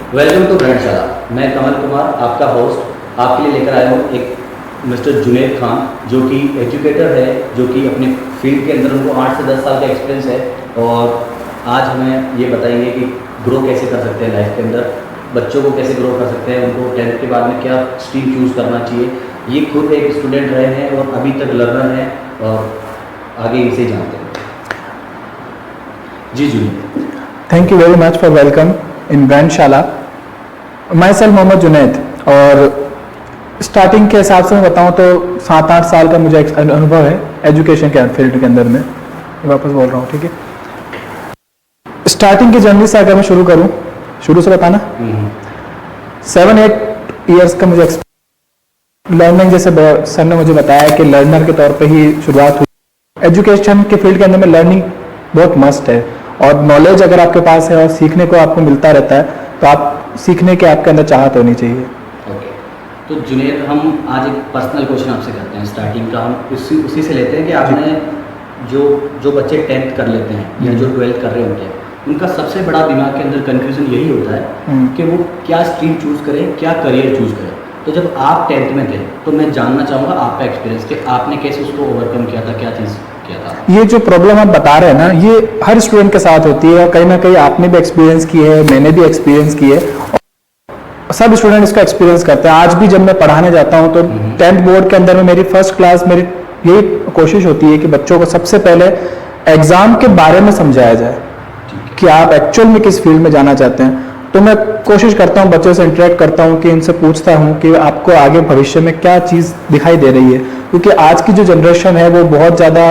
Welcome to ब्रांडशाला। मैं कमल कुमार, आपका host, आपके लिए लेकर आया हूँ एक मिस्टर जुनैद खान, जो कि एजुकेटर है, जो कि अपने फील्ड के अंदर उनको 8 से 10 साल का एक्सपीरियंस है। और आज हमें ये बताएंगे कि ग्रो कैसे कर सकते हैं लाइफ के अंदर, बच्चों को कैसे ग्रो कर सकते हैं, उनको 10th के बाद में क्या स्ट्रीम चूज़ करना चाहिए। ये खुद एक स्टूडेंट रहे हैं और अभी तक लर्नर हैं, और आगे इसे जानते हैं। जी Junaid. Thank you very much for welcome in Brandshala. Myself Mohammad Junaid, और स्टार्टिंग के हिसाब से मैं बताऊं तो 7-8 साल का मुझे अनुभव है एजुकेशन के फील्ड के अंदर में। वापस बोल रहा हूँ, ठीक है। स्टार्टिंग की जर्नी से अगर मैं शुरू करूँ, शुरू से बताना। 7-8 ईयर्स का मुझे लर्निंग, जैसे सर ने मुझे बताया कि लर्नर के तौर पे ही शुरुआत हुई। एजुकेशन के फील्ड के अंदर में लर्निंग बहुत मस्ट है, और नॉलेज अगर आपके पास है और सीखने को आपको मिलता रहता है, तो आप सीखने के आपके अंदर चाहत होनी चाहिए। ओके, तो जुनैद, हम आज एक पर्सनल क्वेश्चन आपसे करते हैं। स्टार्टिंग का हम उसी से लेते हैं कि आपने जो बच्चे 10th कर लेते हैं या जो 12th कर रहे होते हैं, उनका सबसे बड़ा दिमाग के अंदर कंफ्यूजन यही होता है कि वो क्या स्ट्रीम चूज़ करें, क्या करियर चूज़ करें। तो जब आप 10th में थे, तो मैं जानना चाहूँगा आपका एक्सपीरियंस कि आपने कैसे उसको ओवरकम किया था, क्या चीज़ किया था। ये जो प्रॉब्लम आप बता रहे हैं ना, ये हर स्टूडेंट के साथ होती है, और कहीं ना कहीं आपने भी एक्सपीरियंस की है, मैंने भी एक्सपीरियंस की है, और सब स्टूडेंट इसका एक्सपीरियंस करते हैं। आज भी जब मैं पढ़ाने जाता हूँ तो 10th बोर्ड के अंदर में मेरी फर्स्ट क्लास, मेरी यही कोशिश होती है कि बच्चों को सबसे पहले एग्जाम के बारे में समझाया जाए कि आप एक्चुअल में किस फील्ड में जाना चाहते हैं। तो मैं कोशिश करता हूँ, बच्चों से इंटरेक्ट करता हूँ, कि इनसे पूछता हूँ कि आपको आगे भविष्य में क्या चीज़ दिखाई दे रही है, क्योंकि आज की जो जनरेशन है वो बहुत ज़्यादा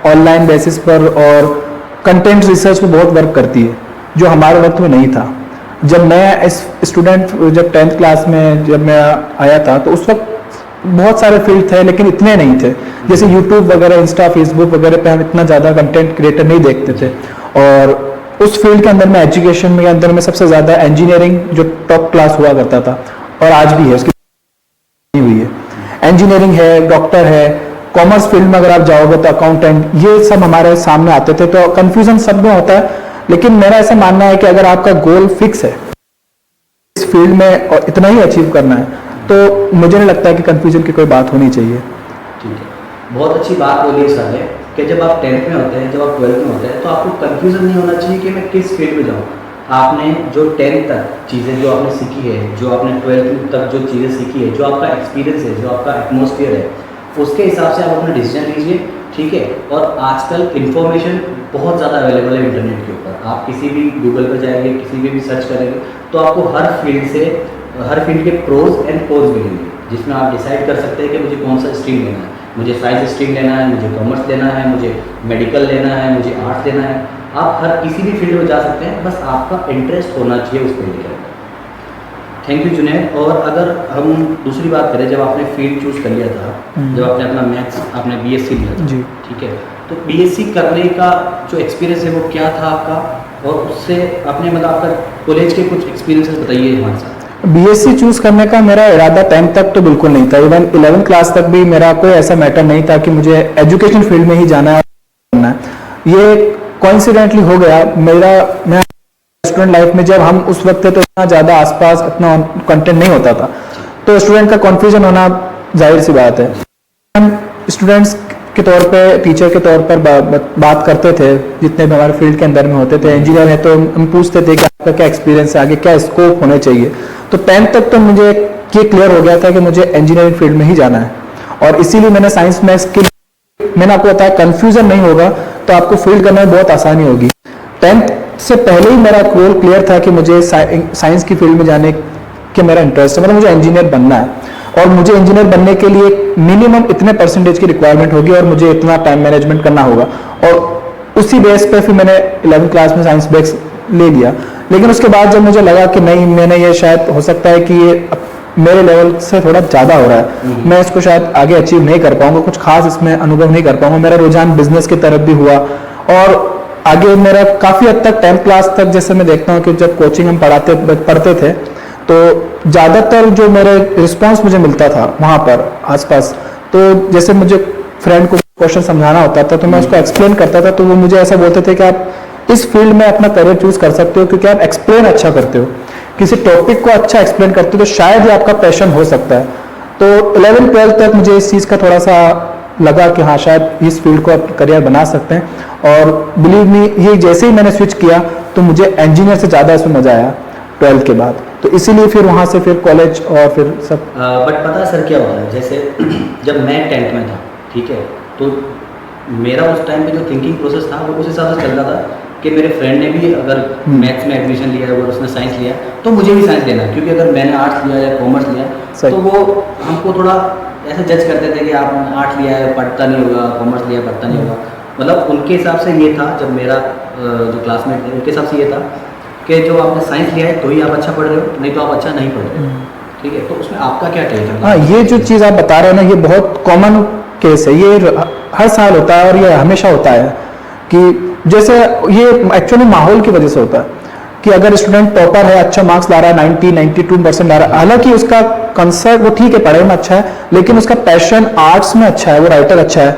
ऑनलाइन बेसिस पर और कंटेंट रिसर्च पे बहुत वर्क करती है, जो हमारे वक्त में नहीं था। जब मैं स्टूडेंट, जब 10th क्लास में जब मैं आया था, तो उस वक्त बहुत सारे फील्ड थे, लेकिन इतने नहीं थे। जैसे यूट्यूब वगैरह, इंस्टा, फेसबुक वगैरह पे हम इतना ज़्यादा कंटेंट क्रिएटर नहीं देखते थे। और उस फील्ड के अंदर में, एजुकेशन के अंदर में सबसे ज़्यादा इंजीनियरिंग जो टॉप क्लास हुआ करता था, और आज भी है, उसकी हुई है। इंजीनियरिंग है, डॉक्टर है, कॉमर्स फील्ड में अगर आप जाओगे तो अकाउंटेंट, ये सब हमारे सामने आते थे। तो कंफ्यूजन सब में होता है, लेकिन मेरा ऐसा मानना है कि अगर आपका गोल फिक्स है इस फील्ड में और इतना ही अचीव करना है, तो मुझे नहीं लगता है कि कंफ्यूजन की कोई बात होनी चाहिए। ठीक है, बहुत अच्छी बात बोली सर ने कि जब आप 10th में होते हैं, जब आप 12th में होते हैं, तो आपको कंफ्यूजन नहीं होना चाहिए कि मैं किस फील्ड में जाऊँ। आपने जो 10th तक चीज़ें जो आपने सीखी है, जो आपने 12th तक जो चीज़ें सीखी है, जो आपका एक्सपीरियंस है, जो आपका एटमॉस्फेयर है, उसके हिसाब से आप अपना डिसीजन लीजिए। ठीक है, और आजकल इन्फॉर्मेशन बहुत ज़्यादा अवेलेबल है इंटरनेट के ऊपर। आप किसी भी गूगल पर जाएंगे, किसी भी सर्च करेंगे, तो आपको हर फील्ड के प्रोज एंड कोन्स मिलेंगे, जिसमें आप डिसाइड कर सकते हैं कि मुझे कौन सा स्ट्रीम लेना है। मुझे साइंस स्ट्रीम लेना है, मुझे कॉमर्स लेना है, मुझे मेडिकल लेना है, मुझे आर्ट्स लेना है। आप हर किसी भी फील्ड में जा सकते हैं, बस आपका इंटरेस्ट होना चाहिए उस फील्ड के अंदर। Thank you Junaid. और अगर हम दूसरी बात करें, जब आपने फील्ड चूज़ कर लिया था, जब आपने अपना मैथ्स, आपने बीएससी लिया था, ठीक है, तो बीएससी करने का जो एक्सपीरियंस है वो क्या था आपका, और उससे आपने मतलब आपका कॉलेज के कुछ एक्सपीरियंसेस बताइए हमारे साथ। बीएससी चूज करने का मेरा इरादा 10th तक तो बिल्कुल नहीं था। इवन 11th क्लास तक भी मेरा कोई ऐसा मैटर नहीं था कि मुझे एजुकेशन फील्ड में ही जाना है। ये कोइंसिडेंटली हो गया। मैं स्टूडेंट लाइफ में, जब हम उस वक्त थे तो इतना ज़्यादा आसपास इतना कंटेंट नहीं होता था, तो स्टूडेंट का कन्फ्यूजन होना जाहिर सी बात है। हम स्टूडेंट्स के तौर पे, टीचर के तौर पर बात करते थे, जितने भी हमारे फील्ड के अंदर में होते थे। इंजीनियर है तो हम पूछते थे कि आपका क्या एक्सपीरियंस है, आगे क्या स्कोप होने चाहिए। तो 10th तक तो मुझे ये क्लियर हो गया था कि मुझे इंजीनियरिंग फील्ड में ही जाना है, और इसीलिए मैंने साइंस में मैंने आपको बताया कंफ्यूजन नहीं होगा तो आपको फील्ड करने में बहुत आसानी होगी। 10th से पहले ही मेरा गोल क्लियर था कि मुझे साइंस की फील्ड में जाने के मेरा इंटरेस्ट है, मतलब मुझे इंजीनियर बनना है, और मुझे इंजीनियर बनने के लिए मिनिमम इतने परसेंटेज की रिक्वायरमेंट होगी, और मुझे इतना टाइम मैनेजमेंट करना होगा। और उसी बेस पे फिर मैंने 11th क्लास में साइंस बेस ले लिया। लेकिन उसके बाद जब मुझे लगा कि नहीं, मैंने ये शायद हो सकता है कि ये मेरे लेवल से थोड़ा ज़्यादा हो रहा है, मैं इसको शायद आगे अचीव नहीं कर पाऊंगा, कुछ खास इसमें अनुभव नहीं कर पाऊंगा। मेरा रुझान बिजनेस की तरफ भी हुआ, और आगे मेरा काफ़ी हद तक 10th क्लास तक, जैसे मैं देखता हूँ कि जब कोचिंग हम पढ़ते थे, तो ज़्यादातर जो मेरे रिस्पॉन्स मुझे मिलता था वहाँ पर आसपास, तो जैसे मुझे फ्रेंड को क्वेश्चन समझाना होता था तो मैं उसको एक्सप्लेन करता था, तो वो मुझे ऐसा बोलते थे कि आप इस फील्ड में अपना करियर चूज कर सकते हो क्योंकि आप एक्सप्लेन अच्छा करते हो। किसी टॉपिक को अच्छा एक्सप्लेन करते हो तो शायद ये आपका पैशन हो सकता है। तो 11-12 तक मुझे इस चीज़ का थोड़ा सा लगा कि हाँ शायद इस फील्ड को आप करियर बना सकते हैं। और बिलीव मी, ये जैसे ही मैंने स्विच किया तो मुझे इंजीनियर से ज़्यादा इसमें मज़ा आया 12 के बाद। तो इसीलिए फिर वहाँ से फिर कॉलेज और फिर सब। बट पता है सर क्या होता है, जैसे जब मैं 10th में था, ठीक है, तो मेरा उस टाइम पे जो थिंकिंग प्रोसेस था वो उस हिसाब से चल रहा था कि मेरे फ्रेंड ने भी अगर मैथ्स में एडमिशन लिया है, अगर उसने साइंस लिया तो मुझे भी साइंस लेना है, क्योंकि अगर मैंने आर्ट्स लिया या कॉमर्स लिया तो वो हमको थोड़ा ऐसे जज करते थे कि आपने आर्ट्स लिया है पढ़ता नहीं होगा, कॉमर्स लिया पढ़ता नहीं होगा। मतलब उनके हिसाब से ये था, जब मेरा जो क्लासमेट थे उनके हिसाब से ये था कि जो आपने साइंस लिया है तो ही आप अच्छा पढ़ रहे हो, नहीं तो आप अच्छा नहीं पढ़ रहे हो। ठीक है, तो उसमें आपका क्या टेक है? हाँ, ये जो चीज़ आप बता रहे हो ना, ये बहुत कॉमन केस है, ये हर साल होता है और ये हमेशा होता है कि जैसे ये एक्चुअली माहौल की वजह से होता है कि अगर स्टूडेंट टॉपर है, अच्छा मार्क्स ला रहा है, 90-92% ला रहा है, हालांकि उसका कंसेप्ट वो ठीक है, पढ़ाई में अच्छा है, लेकिन उसका पैशन आर्ट्स में अच्छा है, वो राइटर अच्छा है,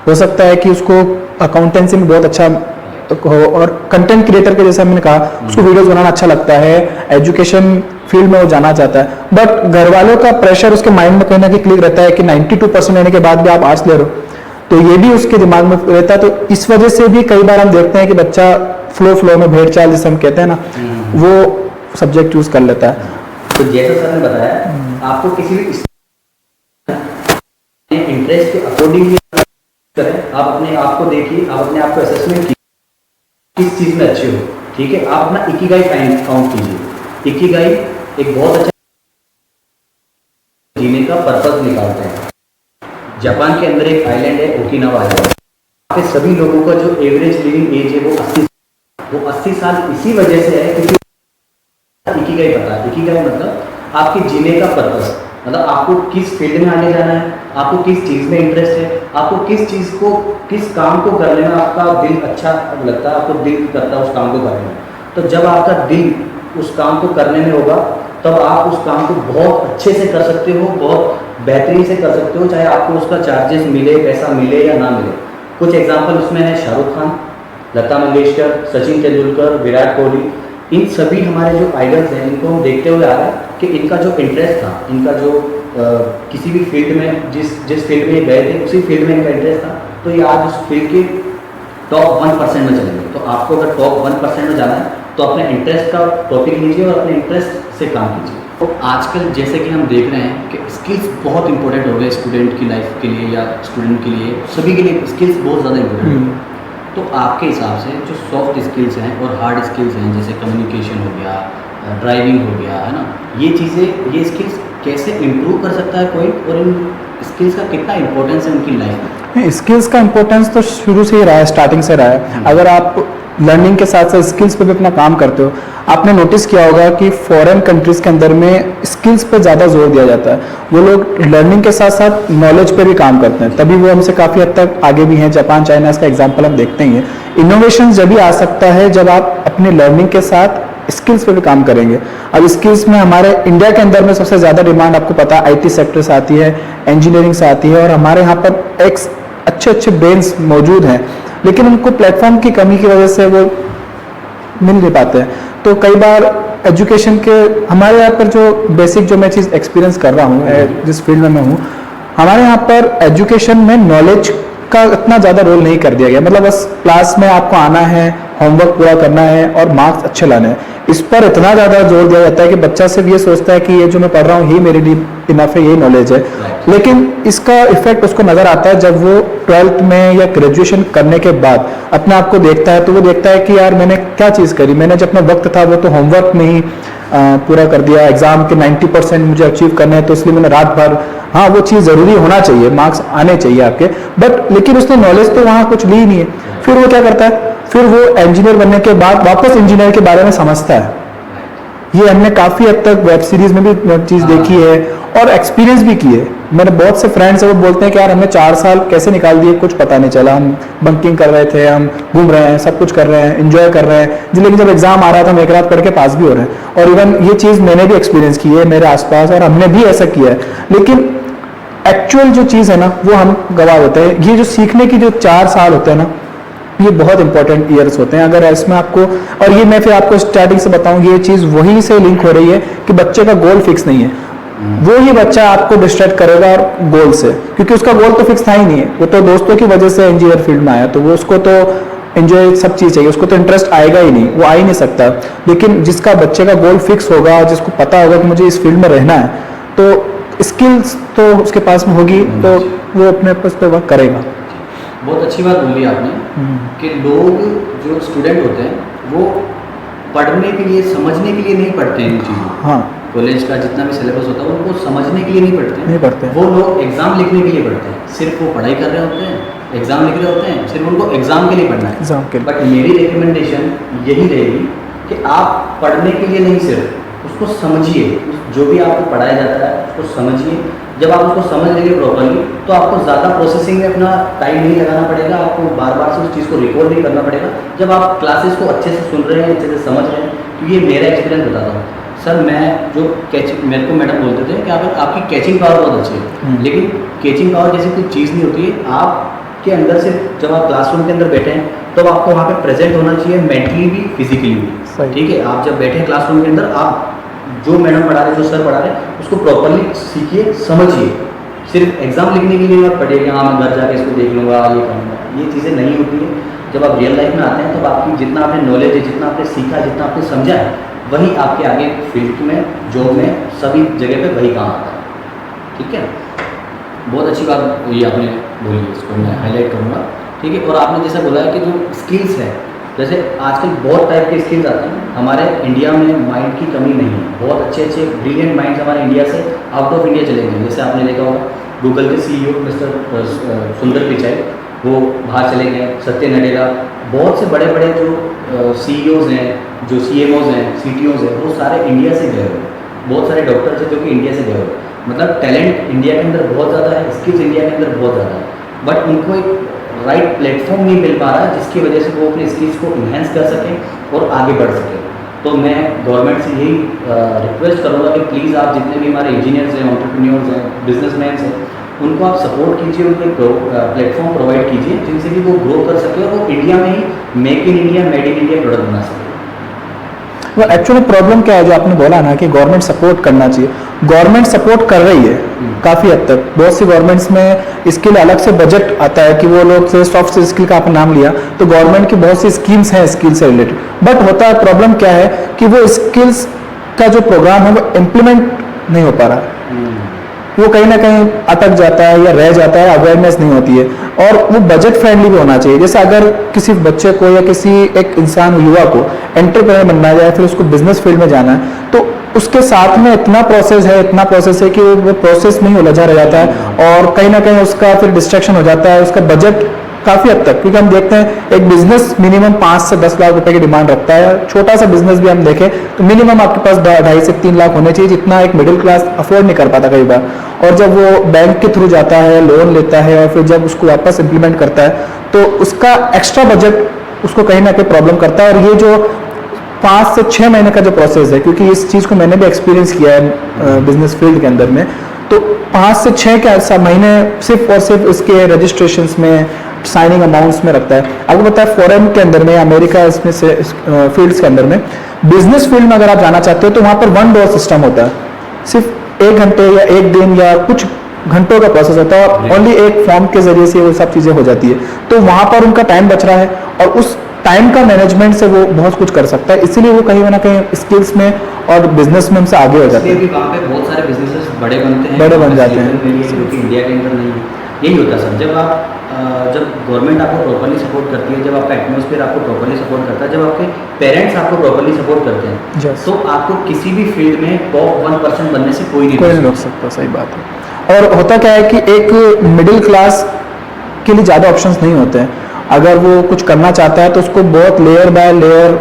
हो सकता है कि उसको अकाउंटेंसी में बहुत अच्छा हो, और कंटेंट क्रिएटर के जैसा मैंने कहा उसको वीडियोस बनाना अच्छा लगता है, एजुकेशन फील्ड में वो जाना चाहता है, बट घर वालों का प्रेशर उसके माइंड में कहीं ना कहीं क्लिक रहता है कि 92% लेने के बाद भी आप आर्ट्स ले रहे हो, तो ये भी उसके दिमाग में रहता है। तो इस वजह से भी कई बार हम देखते हैं कि बच्चा फ्लो में भेड़ चाल जिसे हम कहते हैं ना, वो सब्जेक्ट चूज कर लेता है। तो जैसा सर ने बताया, आपको किसी भी इंटरेस्ट के अकॉर्डिंग करें, आप अपने आप को देखिए, आप अपने आप को असेसमेंट कीजिए किस चीज में अच्छे हो। ठीक है, आप अपना इकिगाई काउंट कीजिए। इकिगाई एक बहुत अच्छा जीने का पर्पस निकालते हैं। जापान के अंदर एक आइलैंड है, ओकिनावा आइलैंड, वहाँ पे सभी लोगों का जो एवरेज लिविंग एज है वो 80 साल इसी वजह से है क्योंकि इकिगाई पता है। इकिगाई मतलब आपके जीने का पर्पस, मतलब आपको किस फील्ड में आगे जाना है, आपको किस चीज़ में इंटरेस्ट है, आपको किस चीज़ को, किस काम को करने में आपका दिल अच्छा लगता है, आपको दिल करता है उस काम को करने में। तो जब आपका दिल उस काम को करने में होगा तब आप उस काम को बहुत अच्छे से कर सकते हो, बहुत बेहतरीन से कर सकते हो, चाहे आपको उसका चार्जेस मिले, पैसा मिले या ना मिले। कुछ एग्जाम्पल उसमें है शाहरुख खान, लता मंगेशकर, सचिन तेंदुलकर, विराट कोहली, इन सभी हमारे जो आइडल्स हैं इनको हम देखते हुए आ रहे हैं कि इनका जो इंटरेस्ट था, इनका जो किसी भी फील्ड में जिस फील्ड में ये गए थे उसी फील्ड में इनका इंटरेस्ट था, तो ये आज उस फील्ड के टॉप 1% में चले गए। तो आपको अगर टॉप 1% में जाना है तो अपने इंटरेस्ट का टॉपिक लीजिए और अपने इंटरेस्ट से काम कीजिए। तो आजकल जैसे कि हम देख रहे हैं कि स्किल्स बहुत इंपॉर्टेंट हो गए स्टूडेंट की लाइफ के लिए या स्टूडेंट के लिए, सभी के लिए स्किल्स बहुत ज़्यादा इंपॉर्टेंट है। तो आपके हिसाब से जो सॉफ्ट स्किल्स हैं और हार्ड स्किल्स हैं, जैसे कम्युनिकेशन हो गया, ड्राइविंग हो गया, है ना, ये चीज़ें, ये स्किल्स कैसे इम्प्रूव कर सकता है कोई, और इन स्किल्स का कितना इंपॉर्टेंस है उनकी लाइफ में? स्किल्स का इंपॉर्टेंस तो शुरू से ही रहा है, स्टार्टिंग से रहा है। अगर आप लर्निंग के साथ साथ स्किल्स पे भी अपना काम करते हो, आपने नोटिस किया होगा कि फॉरेन कंट्रीज के अंदर में स्किल्स पे ज़्यादा जोर दिया जाता है। वो लोग लर्निंग के साथ साथ नॉलेज पे भी काम करते हैं, तभी वो हमसे काफ़ी हद तक आगे भी हैं। जापान, चाइना, इसका एग्जाम्पल हम देखते ही हैं। इनोवेशन जब भी आ सकता है जब आप अपनी लर्निंग के साथ स्किल्स पे भी काम करेंगे। अब स्किल्स में हमारे इंडिया के अंदर में सबसे ज़्यादा डिमांड आपको पता है IT सेक्टर से आती है, इंजीनियरिंग से आती है, और हमारे यहाँ पर एक अच्छे ब्रेन्स मौजूद हैं, लेकिन उनको प्लेटफॉर्म की कमी की वजह से वो मिल नहीं पाते हैं। तो कई बार एजुकेशन के, हमारे यहाँ पर जो बेसिक जो मैं चीज़ एक्सपीरियंस कर रहा हूँ जिस फील्ड में मैं हूँ, हमारे यहाँ पर एजुकेशन में नॉलेज का इतना ज़्यादा रोल नहीं कर दिया गया। मतलब बस क्लास में आपको आना है, होमवर्क पूरा करना है और मार्क्स अच्छे लाने हैं, इस पर इतना ज़्यादा जोर दिया जाता है कि बच्चा सिर्फ ये सोचता है कि ये जो मैं पढ़ रहा हूँ ये मेरे लिए इनफ है, ये नॉलेज है। लेकिन इसका इफेक्ट उसको नज़र आता है जब वो 12th में या ग्रेजुएशन करने के बाद अपने आप को देखता है, तो वो देखता है कि यार मैंने क्या चीज़ करी, मैंने जब अपना वक्त था वो तो होमवर्क में ही पूरा कर दिया, एग्जाम के 90% मुझे अचीव करने हैं तो इसलिए मैंने रात भर, हाँ वो चीज़ ज़रूरी होना चाहिए, मार्क्स आने चाहिए आपके, बट लेकिन उसने नॉलेज तो वहाँ कुछ ली ही नहीं है। फिर वो क्या करता है, फिर वो इंजीनियर बनने के बाद वापस इंजीनियर के बारे में समझता है। ये हमने काफ़ी हद तक वेब सीरीज में भी चीज़ देखी है और एक्सपीरियंस भी की है। मेरे बहुत से फ्रेंड्स हैं वो बोलते हैं कि यार हमने 4 साल कैसे निकाल दिए कुछ पता नहीं चला, हम बंकिंग कर रहे थे, हम घूम रहे हैं, सब कुछ कर रहे हैं, एंजॉय कर रहे हैं, लेकिन जब एग्जाम आ रहा था हम एक रात पढ़ के पास भी हो रहे हैं। और इवन ये चीज़ मैंने भी एक्सपीरियंस की है मेरे आसपास, और हमने भी ऐसा किया है, लेकिन एक्चुअल जो चीज़ है ना वो हम गवा देते हैं। ये जो सीखने की जो 4 साल होते हैं ना, ये बहुत इंपॉर्टेंट ईयर्स होते हैं। अगर इसमें आपको, और ये मैं फिर आपको स्टार्टिंग से बताऊं, ये चीज़ वही से लिंक हो रही है कि बच्चे का गोल फिक्स नहीं है, वो ही बच्चा आपको डिस्ट्रैक्ट करेगा और गोल से, क्योंकि उसका गोल तो फिक्स था ही नहीं है। वो तो दोस्तों की वजह से इंजीनियर फील्ड में आया, तो वो उसको तो एंजॉय सब चीज़ चाहिए, उसको तो इंटरेस्ट आएगा ही नहीं, वो आ ही नहीं सकता। लेकिन जिसका बच्चे का गोल फिक्स होगा और जिसको पता होगा कि मुझे इस फील्ड में रहना है, तो स्किल्स तो उसके पास में होगी, तो वो अपने पास पे वर्क करेगा। बहुत अच्छी बात बोली आपने कि लोग जो स्टूडेंट होते हैं वो पढ़ने के लिए, समझने के लिए नहीं पढ़ते हैं इन चीज़ों को। हाँ, कॉलेज का जितना भी सिलेबस होता है उनको समझने के लिए नहीं पढ़ते नहीं पढ़ते हैं। वो लोग एग्ज़ाम लिखने के लिए पढ़ते हैं। सिर्फ वो पढ़ाई कर रहे होते हैं, एग्ज़ाम लिख रहे होते हैं, सिर्फ उनको एग्ज़ाम के लिए पढ़ना है। एग्जाम के लिए। बट मेरी रिकमेंडेशन यही रहेगी कि आप पढ़ने के लिए नहीं, सिर्फ उसको समझिए। जो भी आपको पढ़ाया जाता है उसको समझिए। जब आप उसको समझ लेंगे प्रॉपरली तो आपको ज़्यादा प्रोसेसिंग में अपना टाइम नहीं लगाना पड़ेगा, आपको बार बार से उस चीज़ को रिकॉर्ड नहीं करना पड़ेगा। जब आप क्लासेस को अच्छे से सुन रहे हैं, अच्छे से समझ रहे हैं, तो ये मेरा एक्सपीरियंस बताता हूँ सर। मैं जो मेरे को मैडम बोलते थे कि आपकी कैचिंग पावर बहुत अच्छी है, लेकिन कैचिंग पावर जैसी कोई चीज़ नहीं होती है। आपके अंदर से जब आप क्लासरूम के अंदर बैठे हैं तो आपको वहाँ पे प्रेजेंट होना चाहिए, मेंटली भी फिजिकली भी। ठीक है, आप जब बैठे क्लासरूम के अंदर, आप जो मैडम पढ़ा रहे, जो सर पढ़ा रहे, उसको प्रॉपरली सीखिए, समझिए। सिर्फ एग्जाम लिखने के लिए मत पढ़िए कि हाँ मैं घर जाके इसको देख लूँगा, ये करूँगा। ये चीज़ें नहीं होती है। जब आप रियल लाइफ में आते हैं तो आपकी जितना आपने नॉलेज है, जितना आपने सीखा, जितना आपने समझा है, वही आपके आगे फील्ड में, जॉब में, सभी जगह पे वही काम आता है। ठीक है, बहुत अच्छी बात ये आपने बोली, इसको मैं हाईलाइट करूँगा। ठीक है, और आपने जैसा बोला है कि जो स्किल्स है, जैसे आजकल बहुत टाइप के स्किल्स आते हैं। हमारे इंडिया में माइंड की कमी नहीं है, बहुत अच्छे अच्छे ब्रिलियंट माइंड्स हमारे इंडिया से आउट ऑफ इंडिया चले गए। जैसे आपने देखा होगा गूगल के CEO मिस्टर सुंदर पिचाई, वो बाहर चले गए। सत्य नडेला, बहुत से बड़े बड़े जो CEOs हैं, जो CMOs हैं, CTOs हैं, वो सारे इंडिया से गए हुए। बहुत सारे डॉक्टर्स हैं जो कि इंडिया से गए हुए। मतलब टैलेंट इंडिया के अंदर बहुत ज़्यादा है, स्किल्स इंडिया के अंदर बहुत ज़्यादा है, बट उनको एक राइट प्लेटफॉर्म नहीं मिल पा रहा है, जिसकी वजह से वो अपने स्किल्स को इन्हेंस कर सकें और आगे बढ़ सकें। तो मैं गवर्नमेंट से यही रिक्वेस्ट करूँगा कि प्लीज़ आप जितने भी हमारे इंजीनियर्स हैं, एंटरप्रेन्योर्स हैं, बिजनेसमैन हैं, उनको आप सपोर्ट कीजिए, उनको प्लेटफॉर्म प्रोवाइड कीजिए जिनसे कि वो ग्रो कर सके और वो इंडिया में ही make in India, made in India product बना सके। वो एक्चुअली प्रॉब्लम क्या है, जो आपने बोला ना कि गवर्नमेंट सपोर्ट करना चाहिए, गवर्नमेंट सपोर्ट कर रही है काफ़ी हद तक। बहुत सी गवर्नमेंट्स में इसके लिए अलग से बजट आता है कि वो लोग से सॉफ्ट स्किल का आपने नाम लिया, तो गवर्नमेंट की बहुत सी स्कीम्स हैं स्किल से रिलेटेड। बट होता है, प्रॉब्लम क्या है कि वो स्किल्स का जो प्रोग्राम है वो इम्प्लीमेंट नहीं हो पा रहा है, वो कहीं ना कहीं अटक जाता है या रह जाता है, अवेयरनेस नहीं होती है। और वो बजट फ्रेंडली भी होना चाहिए। जैसे अगर किसी बच्चे को या किसी एक इंसान, युवा को एंटरप्रेन्योर बनना जाए, फिर उसको बिजनेस फील्ड में जाना है, तो उसके साथ में इतना प्रोसेस है कि वो प्रोसेस में ही उलझा रह जाता है और कहीं ना कहीं उसका फिर डिस्ट्रैक्शन हो जाता है, उसका बजट काफ़ी हद तक। क्योंकि हम देखते हैं एक बिजनेस मिनिमम 5 से 10 लाख रुपए की डिमांड रखता है। छोटा सा बिजनेस भी हम देखें तो मिनिमम आपके पास 2.5 से 3 लाख होने चाहिए, जितना एक मिडिल क्लास अफोर्ड नहीं कर पाता कई बार। और जब वो बैंक के थ्रू जाता है, लोन लेता है और फिर जब उसको वापस इंप्लीमेंट करता है, तो उसका एक्स्ट्रा बजट उसको कहीं ना कहीं प्रॉब्लम करता है। और ये जो 5 से 6 महीने का जो प्रोसेस है, क्योंकि इस चीज़ को मैंने भी एक्सपीरियंस किया है बिजनेस फील्ड के अंदर में, तो 5 से 6 महीने सिर्फ और सिर्फ इसके रजिस्ट्रेशन में, साइनिंग अमाउंट्स में रखता है। आपको पता है फॉरेन के अंदर में, अमेरिका इसमें से फील्ड्स के अंदर में, बिजनेस फील्ड में अगर आप जाना चाहते हो तो वहाँ पर 1 डोर सिस्टम होता है। सिर्फ 1 घंटे या 1 दिन या कुछ घंटों का प्रोसेस होता है और ओनली एक फॉर्म के जरिए से वो सब चीज़ें हो जाती है। तो वहाँ पर उनका टाइम बच रहा है और उस टाइम का मैनेजमेंट से वो बहुत कुछ कर सकता है, इसीलिए वो कहीं ना कहीं स्किल्स में और बिजनेस में हमसे आगे हो जाते हैं। वहाँ पे बहुत सारे बिजनेसेस बड़े बनते हैं, बड़े बन जाते हैं, क्योंकि इंडिया के अंदर नहीं है। यही होता है सर, जब गवर्नमेंट आपको प्रॉपर्ली सपोर्ट करती है, जब आपका एटमॉस्फेयर आपको प्रॉपर्ली सपोर्ट करता है, जब आपके पेरेंट्स आपको प्रॉपर्ली सपोर्ट करते हैं, तो आपको किसी भी फील्ड में टॉप 1% बनने से कोई नहीं रोक सकता। सही बात है। और होता क्या है कि एक मिडिल क्लास के लिए ज़्यादा ऑप्शंस नहीं होते हैं। अगर वो कुछ करना चाहता है तो उसको बहुत लेयर बाय लेयर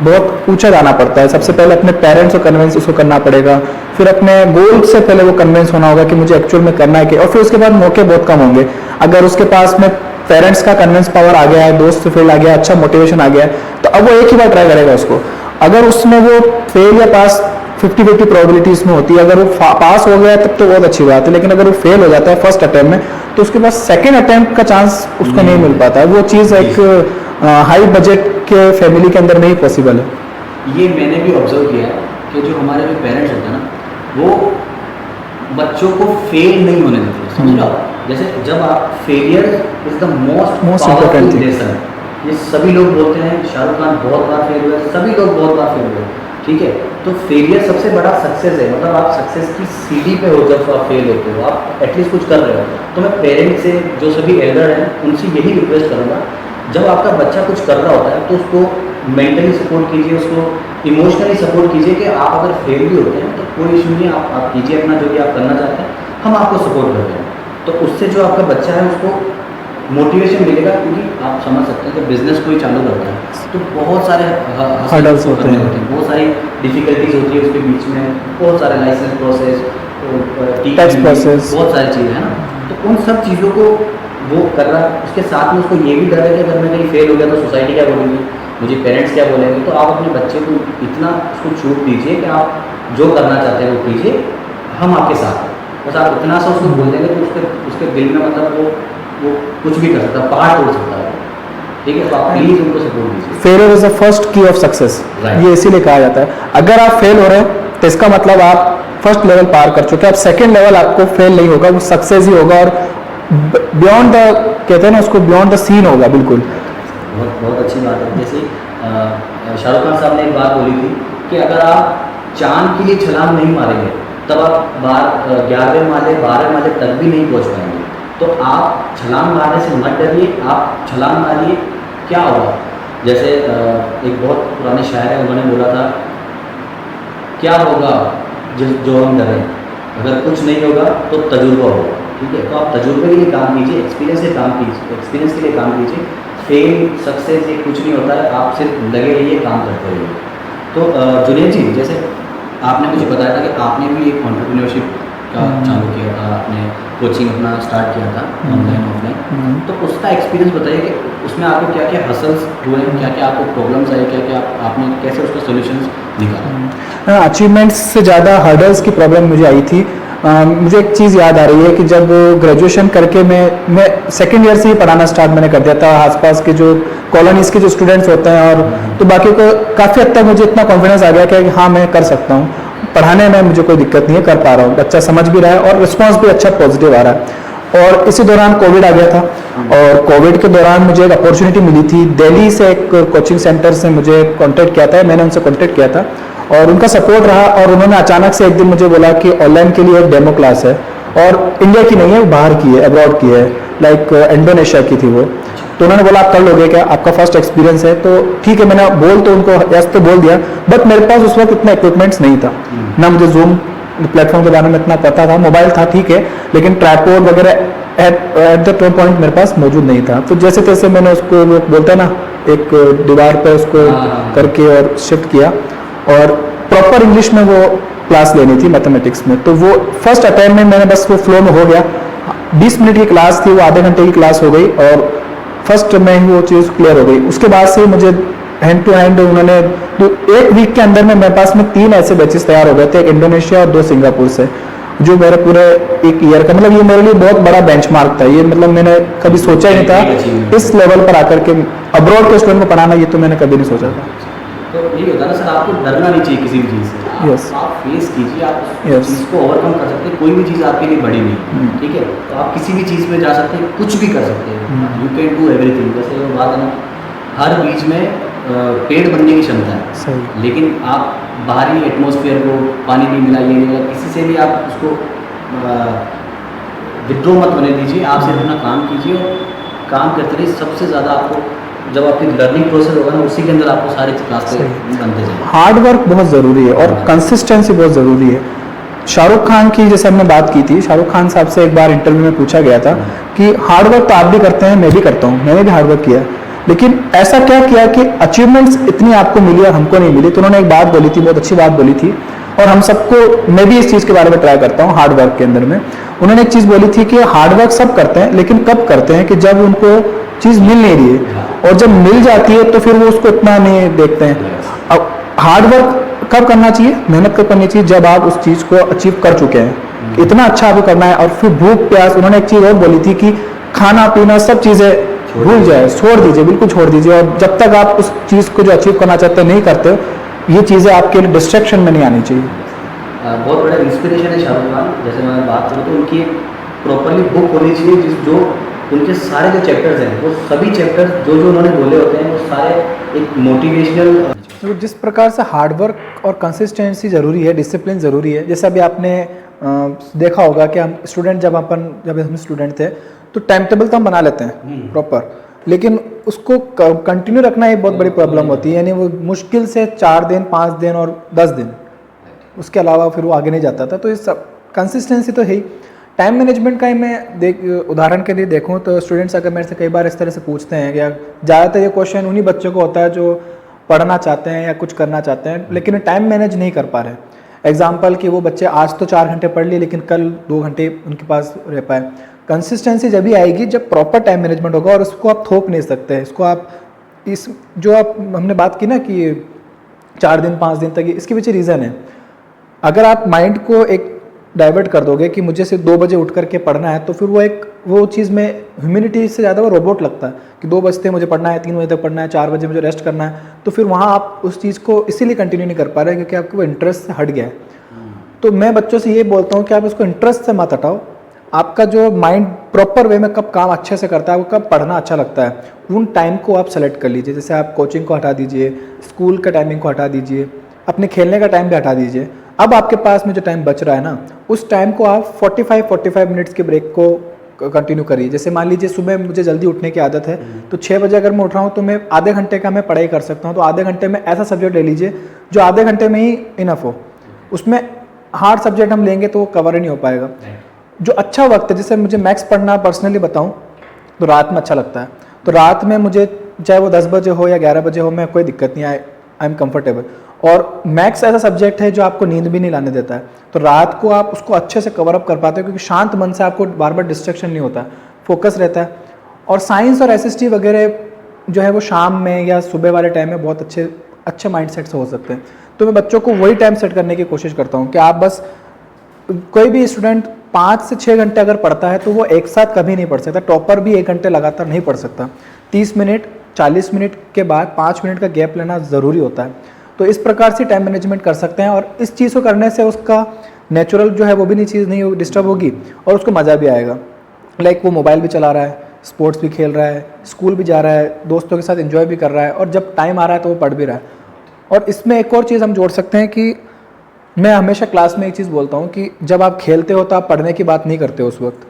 बहुत ऊंचा जाना पड़ता है। सबसे पहले अपने पेरेंट्स को कन्विंस उसको करना पड़ेगा, फिर अपने गोल से पहले वो कन्विंस होना होगा कि मुझे एक्चुअल में करना है कि, और फिर उसके बाद मौके बहुत कम होंगे। अगर उसके पास में पेरेंट्स का कन्विंस पावर आ गया है, दोस्त से फील्ड आ गया, अच्छा मोटिवेशन आ गया है, तो अब वो एक ही बार ट्राई करेगा उसको। अगर उसमें वो फेल या पास 50-50 प्रोबेबिलिटीज में होती है। अगर वो पास हो गया तब तो बहुत अच्छी बात है, लेकिन अगर वो फेल हो जाता है फर्स्ट अटेम्प्ट में तो उसके पास सेकंड अटेम्प्ट का चांस उसको नहीं मिल पाता है। वो चीज़ एक हाई बजट के फैमिली के अंदर में ही पॉसिबल है। ये मैंने भी ऑब्जर्व किया है कि जो हमारे जो पेरेंट्स होते हैं ना, वो बच्चों को फेल नहीं होने देते, समझ लो आप। जैसे जब आप failure is the most Most powerful important thing। Lesson, ये सभी लोग बोलते हैं, शाहरुख खान बहुत बार फेल हुए, सभी लोग बहुत बार फेल हुए, ठीक है। तो फेलियर सबसे बड़ा सक्सेस है, मतलब आप सक्सेस की सीढ़ी पे हो जब आप फेल होते हो, आप एटलीस्ट कुछ कर रहे हो। तो मैं पेरेंट्स से, जो सभी एल्डर हैं, उनसे यही रिक्वेस्ट करूँगा, जब आपका बच्चा कुछ कर रहा होता है तो उसको मेंटली सपोर्ट कीजिए, उसको इमोशनली सपोर्ट कीजिए कि आप अगर फेल भी होते हैं तो कोई इशू नहीं, आप कीजिए अपना जो भी आप करना चाहते हैं, हम आपको सपोर्ट करते हैं। तो उससे जो आपका बच्चा है उसको मोटिवेशन मिलेगा, क्योंकि आप समझ सकते हैं कि बिजनेस कोई चालू करता है तो बहुत सारे Hurdles होते हैं। बहुत सारी डिफिकल्टीज होती है उसके बीच में, बहुत सारे लाइसेंस प्रोसेस, Tax process। बहुत सारी चीज़ें हैं ना। तो उन सब चीज़ों को वो कर रहा है, उसके साथ में उसको ये भी डर है कि अगर मैं कहीं फेल हो गया तो सोसाइटी क्या बोलेगी, मुझे पेरेंट्स क्या बोलेंगे। तो आप अपने बच्चे को इतना उसको छूट दीजिए कि आप जो करना चाहते हैं वो कीजिए, हम आपके साथ हैं। बस आप इतना सा उसको बोल देंगे तो उसके दिल में मतलब वो कुछ भी कर सकता है, पहाड़ तोड़ सकता है, ठीक है। तो आप प्लीज़ उनको सपोर्ट दीजिए। फेलियर इज द फर्स्ट की ऑफ सक्सेस, Right। ये इसीलिए कहा जाता है। अगर आप फेल हो रहे हैं तो इसका मतलब आप फर्स्ट लेवल पार कर चुके हैं, अब सेकंड लेवल आपको फेल नहीं होगा, वो सक्सेस ही होगा, और बियॉन्ड द, कहते हैं ना उसको, बियॉन्ड द सीन होगा। बिल्कुल बहुत बहुत अच्छी बात है। जैसे शाहरुख खान साहब ने एक बात बोली थी कि अगर आप चांद के लिए छलांग नहीं मारेंगे तब आप 11वें माले 12वें माले तक भी नहीं पहुंच पाएंगे। तो आप छलांग मारने से मत डरिए, आप छलांग मारिए, क्या होगा। जैसे एक बहुत पुराने शायर है, उन्होंने बोला था, क्या होगा जो हम डरें, अगर कुछ नहीं होगा तो तजुर्बा होगा, ठीक है। तो आप तजुर्बे के लिए काम कीजिए, एक्सपीरियंस के काम कीजिए, एक्सपीरियंस के लिए काम कीजिए। फेल सक्सेस ये कुछ नहीं होता है, आप सिर्फ लगे रहिए, काम करते रहिए। तो जुनेद जी, जैसे आपने मुझे बताया था कि आपने भी एक एंटरप्रेन्योरशिप का चालू किया था, आपने कोचिंग अपना स्टार्ट किया था ऑनलाइन ऑफलाइन, तो उसका एक्सपीरियंस बताइए कि उसमें आपको क्या क्या हसल्स हुए, क्या क्या आपको प्रॉब्लम्स आई, क्या क्या आपने कैसे उसका सोल्यूशंस निकाला। अचीवमेंट्स से ज़्यादा हर्डल्स की प्रॉब्लम मुझे आई थी। मुझे एक चीज़ याद आ रही है कि जब ग्रेजुएशन करके मैं सेकेंड ईयर से ही पढ़ाना स्टार्ट मैंने कर दिया था, आसपास के जो कॉलोनीज़ के जो स्टूडेंट्स होते हैं, और तो बाकी को काफ़ी हद तक मुझे इतना कॉन्फिडेंस आ गया कि हाँ मैं कर सकता हूँ, पढ़ाने में मुझे कोई दिक्कत नहीं है, कर पा रहा हूँ, बच्चा समझ भी रहा है और रिस्पॉन्स भी अच्छा पॉजिटिव आ रहा है। और इसी दौरान कोविड आ गया था, और कोविड के दौरान मुझे एक अपॉर्चुनिटी मिली थी, दिल्ली से एक कोचिंग सेंटर से मुझे कांटेक्ट किया था, मैंने उनसे कांटेक्ट किया था और उनका सपोर्ट रहा, और उन्होंने अचानक से एक दिन मुझे बोला कि ऑनलाइन के लिए एक डेमो क्लास है, और इंडिया की नहीं है, बाहर की है, अब्रॉड की है, लाइक इंडोनेशिया की थी वो। तो उन्होंने बोला आप कर लोगे क्या, आपका फर्स्ट एक्सपीरियंस है। तो ठीक है, मैंने बोल तो उनको यस तो बोल दिया, बट मेरे पास उस वक्त इतना इक्विपमेंट्स नहीं था, ना मुझे जूम प्लेटफॉर्म के बारे में इतना पता था, मोबाइल था ठीक है, लेकिन ट्राइपॉड वगैरह एट द पॉइंट मेरे पास मौजूद नहीं था। तो जैसे तैसे मैंने उसको, वो बोलता है ना, एक दीवार पे उसको करके और शिफ्ट किया, और प्रॉपर इंग्लिश में वो क्लास लेनी थी मैथमेटिक्स में। तो वो फर्स्ट अटेम्प्ट में मैंने बस वो फ्लो में हो गया, 20 मिनट की क्लास थी, वो आधे घंटे की क्लास हो गई, और फर्स्ट में ही वो चीज़ क्लियर हो गई। उसके बाद से मुझे हैंड टू हैंड उन्होंने, तो एक वीक के अंदर में मेरे पास में 3 ऐसे बैचेस तैयार हो गए थे, एक इंडोनेशिया और 2 सिंगापुर से, जो मेरे पूरे एक ईयर का, मतलब ये मेरे लिए बहुत बड़ा बेंचमार्क था। ये मतलब मैंने कभी सोचा ही नहीं था इस लेवल पर आकर के अब्रॉड के स्टूडेंट को पढ़ाना, ये तो मैंने कभी नहीं सोचा था। तो ये होता है ना सर, आपको डरना नहीं चाहिए किसी भी चीज़ से। Yes। आप फेस कीजिए, आप उस Yes। चीज़ को ओवरकम कर सकते हैं, कोई भी चीज़ आपके लिए बड़ी नहीं, ठीक है। तो आप किसी भी चीज़ में जा सकते हैं, कुछ भी कर सकते हैं, यू कैन डू एवरीथिंग। जैसे वो बात है ना, हर बीज में पेड़ बनने की क्षमता है, सही। लेकिन आप बाहरी एटमॉस्फेयर को, पानी नहीं मिला, ये नहीं मिला, किसी से भी आप उसको विद्रोह मत होने दीजिए, आप सिर्फ अपना काम कीजिए और काम करते रहिए। सबसे ज़्यादा आपको जब आपकी लर्निंग प्रोसेस होगा ना, उसी के अंदर आपको सारी क्लासेस बनते जाएंगे। हार्ड वर्क बहुत ज़रूरी है और कंसिस्टेंसी बहुत ज़रूरी है। शाहरुख खान की जैसे हमने बात की थी, शाहरुख खान साहब से एक बार इंटरव्यू में पूछा गया था कि हार्ड वर्क तो आप भी करते हैं, मैं भी करता हूँ, मैंने भी हार्ड वर्क किया, लेकिन ऐसा क्या किया कि अचीवमेंट्स इतनी आपको मिली और हमको नहीं मिली। तो उन्होंने एक बात बोली थी, बहुत अच्छी बात बोली थी, और हम सबको, मैं भी इस चीज़ के बारे में ट्राई करता हूँ हार्ड वर्क के अंदर में। उन्होंने एक चीज़ बोली थी कि हार्ड वर्क सब करते हैं, लेकिन कब करते हैं कि जब उनको चीज़ मिल नहीं रही है, और जब मिल जाती है तो फिर वो उसको इतना नहीं देखते हैं। अब हार्ड वर्क कब करना चाहिए, मेहनत कब करनी चाहिए, जब आप उस चीज़ को अचीव कर चुके हैं, इतना अच्छा आपको करना है, और फिर भूख प्यास। उन्होंने एक चीज़ और बोली थी कि खाना पीना सब चीज़ें भूल जाए, छोड़ दीजिए, बिल्कुल छोड़ दीजिए। और जब तक आप उस चीज़ को जो अचीव करना चाहते हो नहीं करते हो, ये चीज़ें आपके लिए डिस्ट्रैक्शन में नहीं आनी चाहिए। बहुत बड़ा इंस्पिरेशन है शाहरुख खान। जैसे मैं बात करूँ तो उनकी प्रॉपरली बुक होनी चाहिए जिस जो उनके सारे जो चैप्टर्स हैं वो सभी चैप्टर जो जो उन्होंने बोले होते हैं वो सारे एक मोटिवेशनल। तो जिस प्रकार से हार्डवर्क और कंसिस्टेंसी ज़रूरी है, डिसिप्लिन ज़रूरी है, जैसे अभी आपने देखा होगा कि हम स्टूडेंट थे तो टाइम टेबल तो हम बना लेते हैं प्रॉपर, लेकिन उसको कंटिन्यू रखना एक बहुत बड़ी प्रॉब्लम होती है। यानी वो मुश्किल से 4 दिन, 5 दिन और 10 दिन, उसके अलावा फिर वो आगे नहीं जाता था। तो ये सब कंसिस्टेंसी तो है ही। टाइम मैनेजमेंट का ही मैं उदाहरण के लिए देखूं तो स्टूडेंट्स अगर मेरे से कई बार इस तरह से पूछते हैं, या ज़्यादातर ये क्वेश्चन उन्हीं बच्चों को होता है जो पढ़ना चाहते हैं या कुछ करना चाहते हैं लेकिन टाइम मैनेज नहीं कर पा रहे। एग्जाम्पल कि वो बच्चे आज तो 4 घंटे पढ़ लिए लेकिन कल 2 घंटे उनके पास रह पाए। कंसिस्टेंसी जब भी आएगी जब प्रॉपर टाइम मैनेजमेंट होगा, और उसको आप थोप नहीं सकते। इसको आप इस जो आप हमने बात की ना कि 4 दिन 5 दिन तक, इसके पीछे रीज़न है। अगर आप माइंड को एक डाइवर्ट कर दोगे कि मुझे सिर्फ 2 बजे उठ करके पढ़ना है, तो फिर वो चीज़ में ह्यूमैनिटी से ज़्यादा वो रोबोट लगता है कि 2 बजते मुझे पढ़ना है, 3 बजे तक पढ़ना है, 4 बजे मुझे रेस्ट करना है। तो फिर वहाँ आप उस चीज़ को इसीलिए कंटिन्यू नहीं कर पा रहे क्योंकि आपको वो इंटरेस्ट से हट गया है। तो मैं बच्चों से ये बोलता हूँ कि आप उसको इंटरेस्ट से मत हटाओ। आपका जो माइंड प्रॉपर वे में कब काम अच्छे से करता है, वो कब पढ़ना अच्छा लगता है, उन टाइम को आप सेलेक्ट कर लीजिए। जैसे आप कोचिंग को हटा दीजिए, स्कूल का टाइमिंग को हटा दीजिए, अपने खेलने का टाइम भी हटा दीजिए। अब आपके पास में जो टाइम बच रहा है ना, उस टाइम को आप 45 मिनट्स के ब्रेक को कंटिन्यू करिए। जैसे मान लीजिए सुबह मुझे जल्दी उठने की आदत है तो 6 बजे अगर मैं उठ रहा हूँ तो मैं आधे घंटे का मैं पढ़ाई कर सकता हूँ। तो आधे घंटे में ऐसा सब्जेक्ट ले लीजिए जो आधे घंटे में ही इनफ हो। उसमें हार्ड सब्जेक्ट हम लेंगे तो वो कवर ही नहीं हो पाएगा। जो अच्छा वक्त है, जैसे मुझे मैथ्स पढ़ना पर्सनली बताऊं तो रात में अच्छा लगता है। तो रात में मुझे चाहे वो 10 बजे हो या 11 बजे हो, मैं कोई दिक्कत नहीं, आई एम कंफर्टेबल। और मैथ्स ऐसा सब्जेक्ट है जो आपको नींद भी नहीं लाने देता है। तो रात को आप उसको अच्छे से कवर अप कर पाते हो क्योंकि शांत मन से आपको बार बार डिस्ट्रैक्शन नहीं होता, फोकस रहता है। और साइंस और एसएसटी वगैरह जो है वो शाम में या सुबह वाले टाइम में बहुत अच्छे माइंडसेट से हो सकते हैं। तो मैं बच्चों को वही टाइम सेट करने की कोशिश करता हूँ कि आप बस, कोई भी स्टूडेंट 5 से 6 घंटे अगर पढ़ता है तो वो एक साथ कभी नहीं पढ़ सकता। टॉपर भी 1 घंटे लगातार नहीं पढ़ सकता। 30 मिनट 40 मिनट के बाद 5 मिनट का गैप लेना ज़रूरी होता है। तो इस प्रकार से टाइम मैनेजमेंट कर सकते हैं और इस चीज़ को करने से उसका नेचुरल जो है वो भी चीज़ नहीं डिस्टर्ब होगी और उसको मज़ा भी आएगा। लाइक वो मोबाइल भी चला रहा है, स्पोर्ट्स भी खेल रहा है, स्कूल भी जा रहा है, दोस्तों के साथ एंजॉय भी कर रहा है और जब टाइम आ रहा है तो वो पढ़ भी रहा है। और इसमें एक और चीज़ हम जोड़ सकते हैं कि मैं हमेशा क्लास में एक चीज़ बोलता हूँ कि जब आप खेलते हो तो आप पढ़ने की बात नहीं करते हो उस वक्त,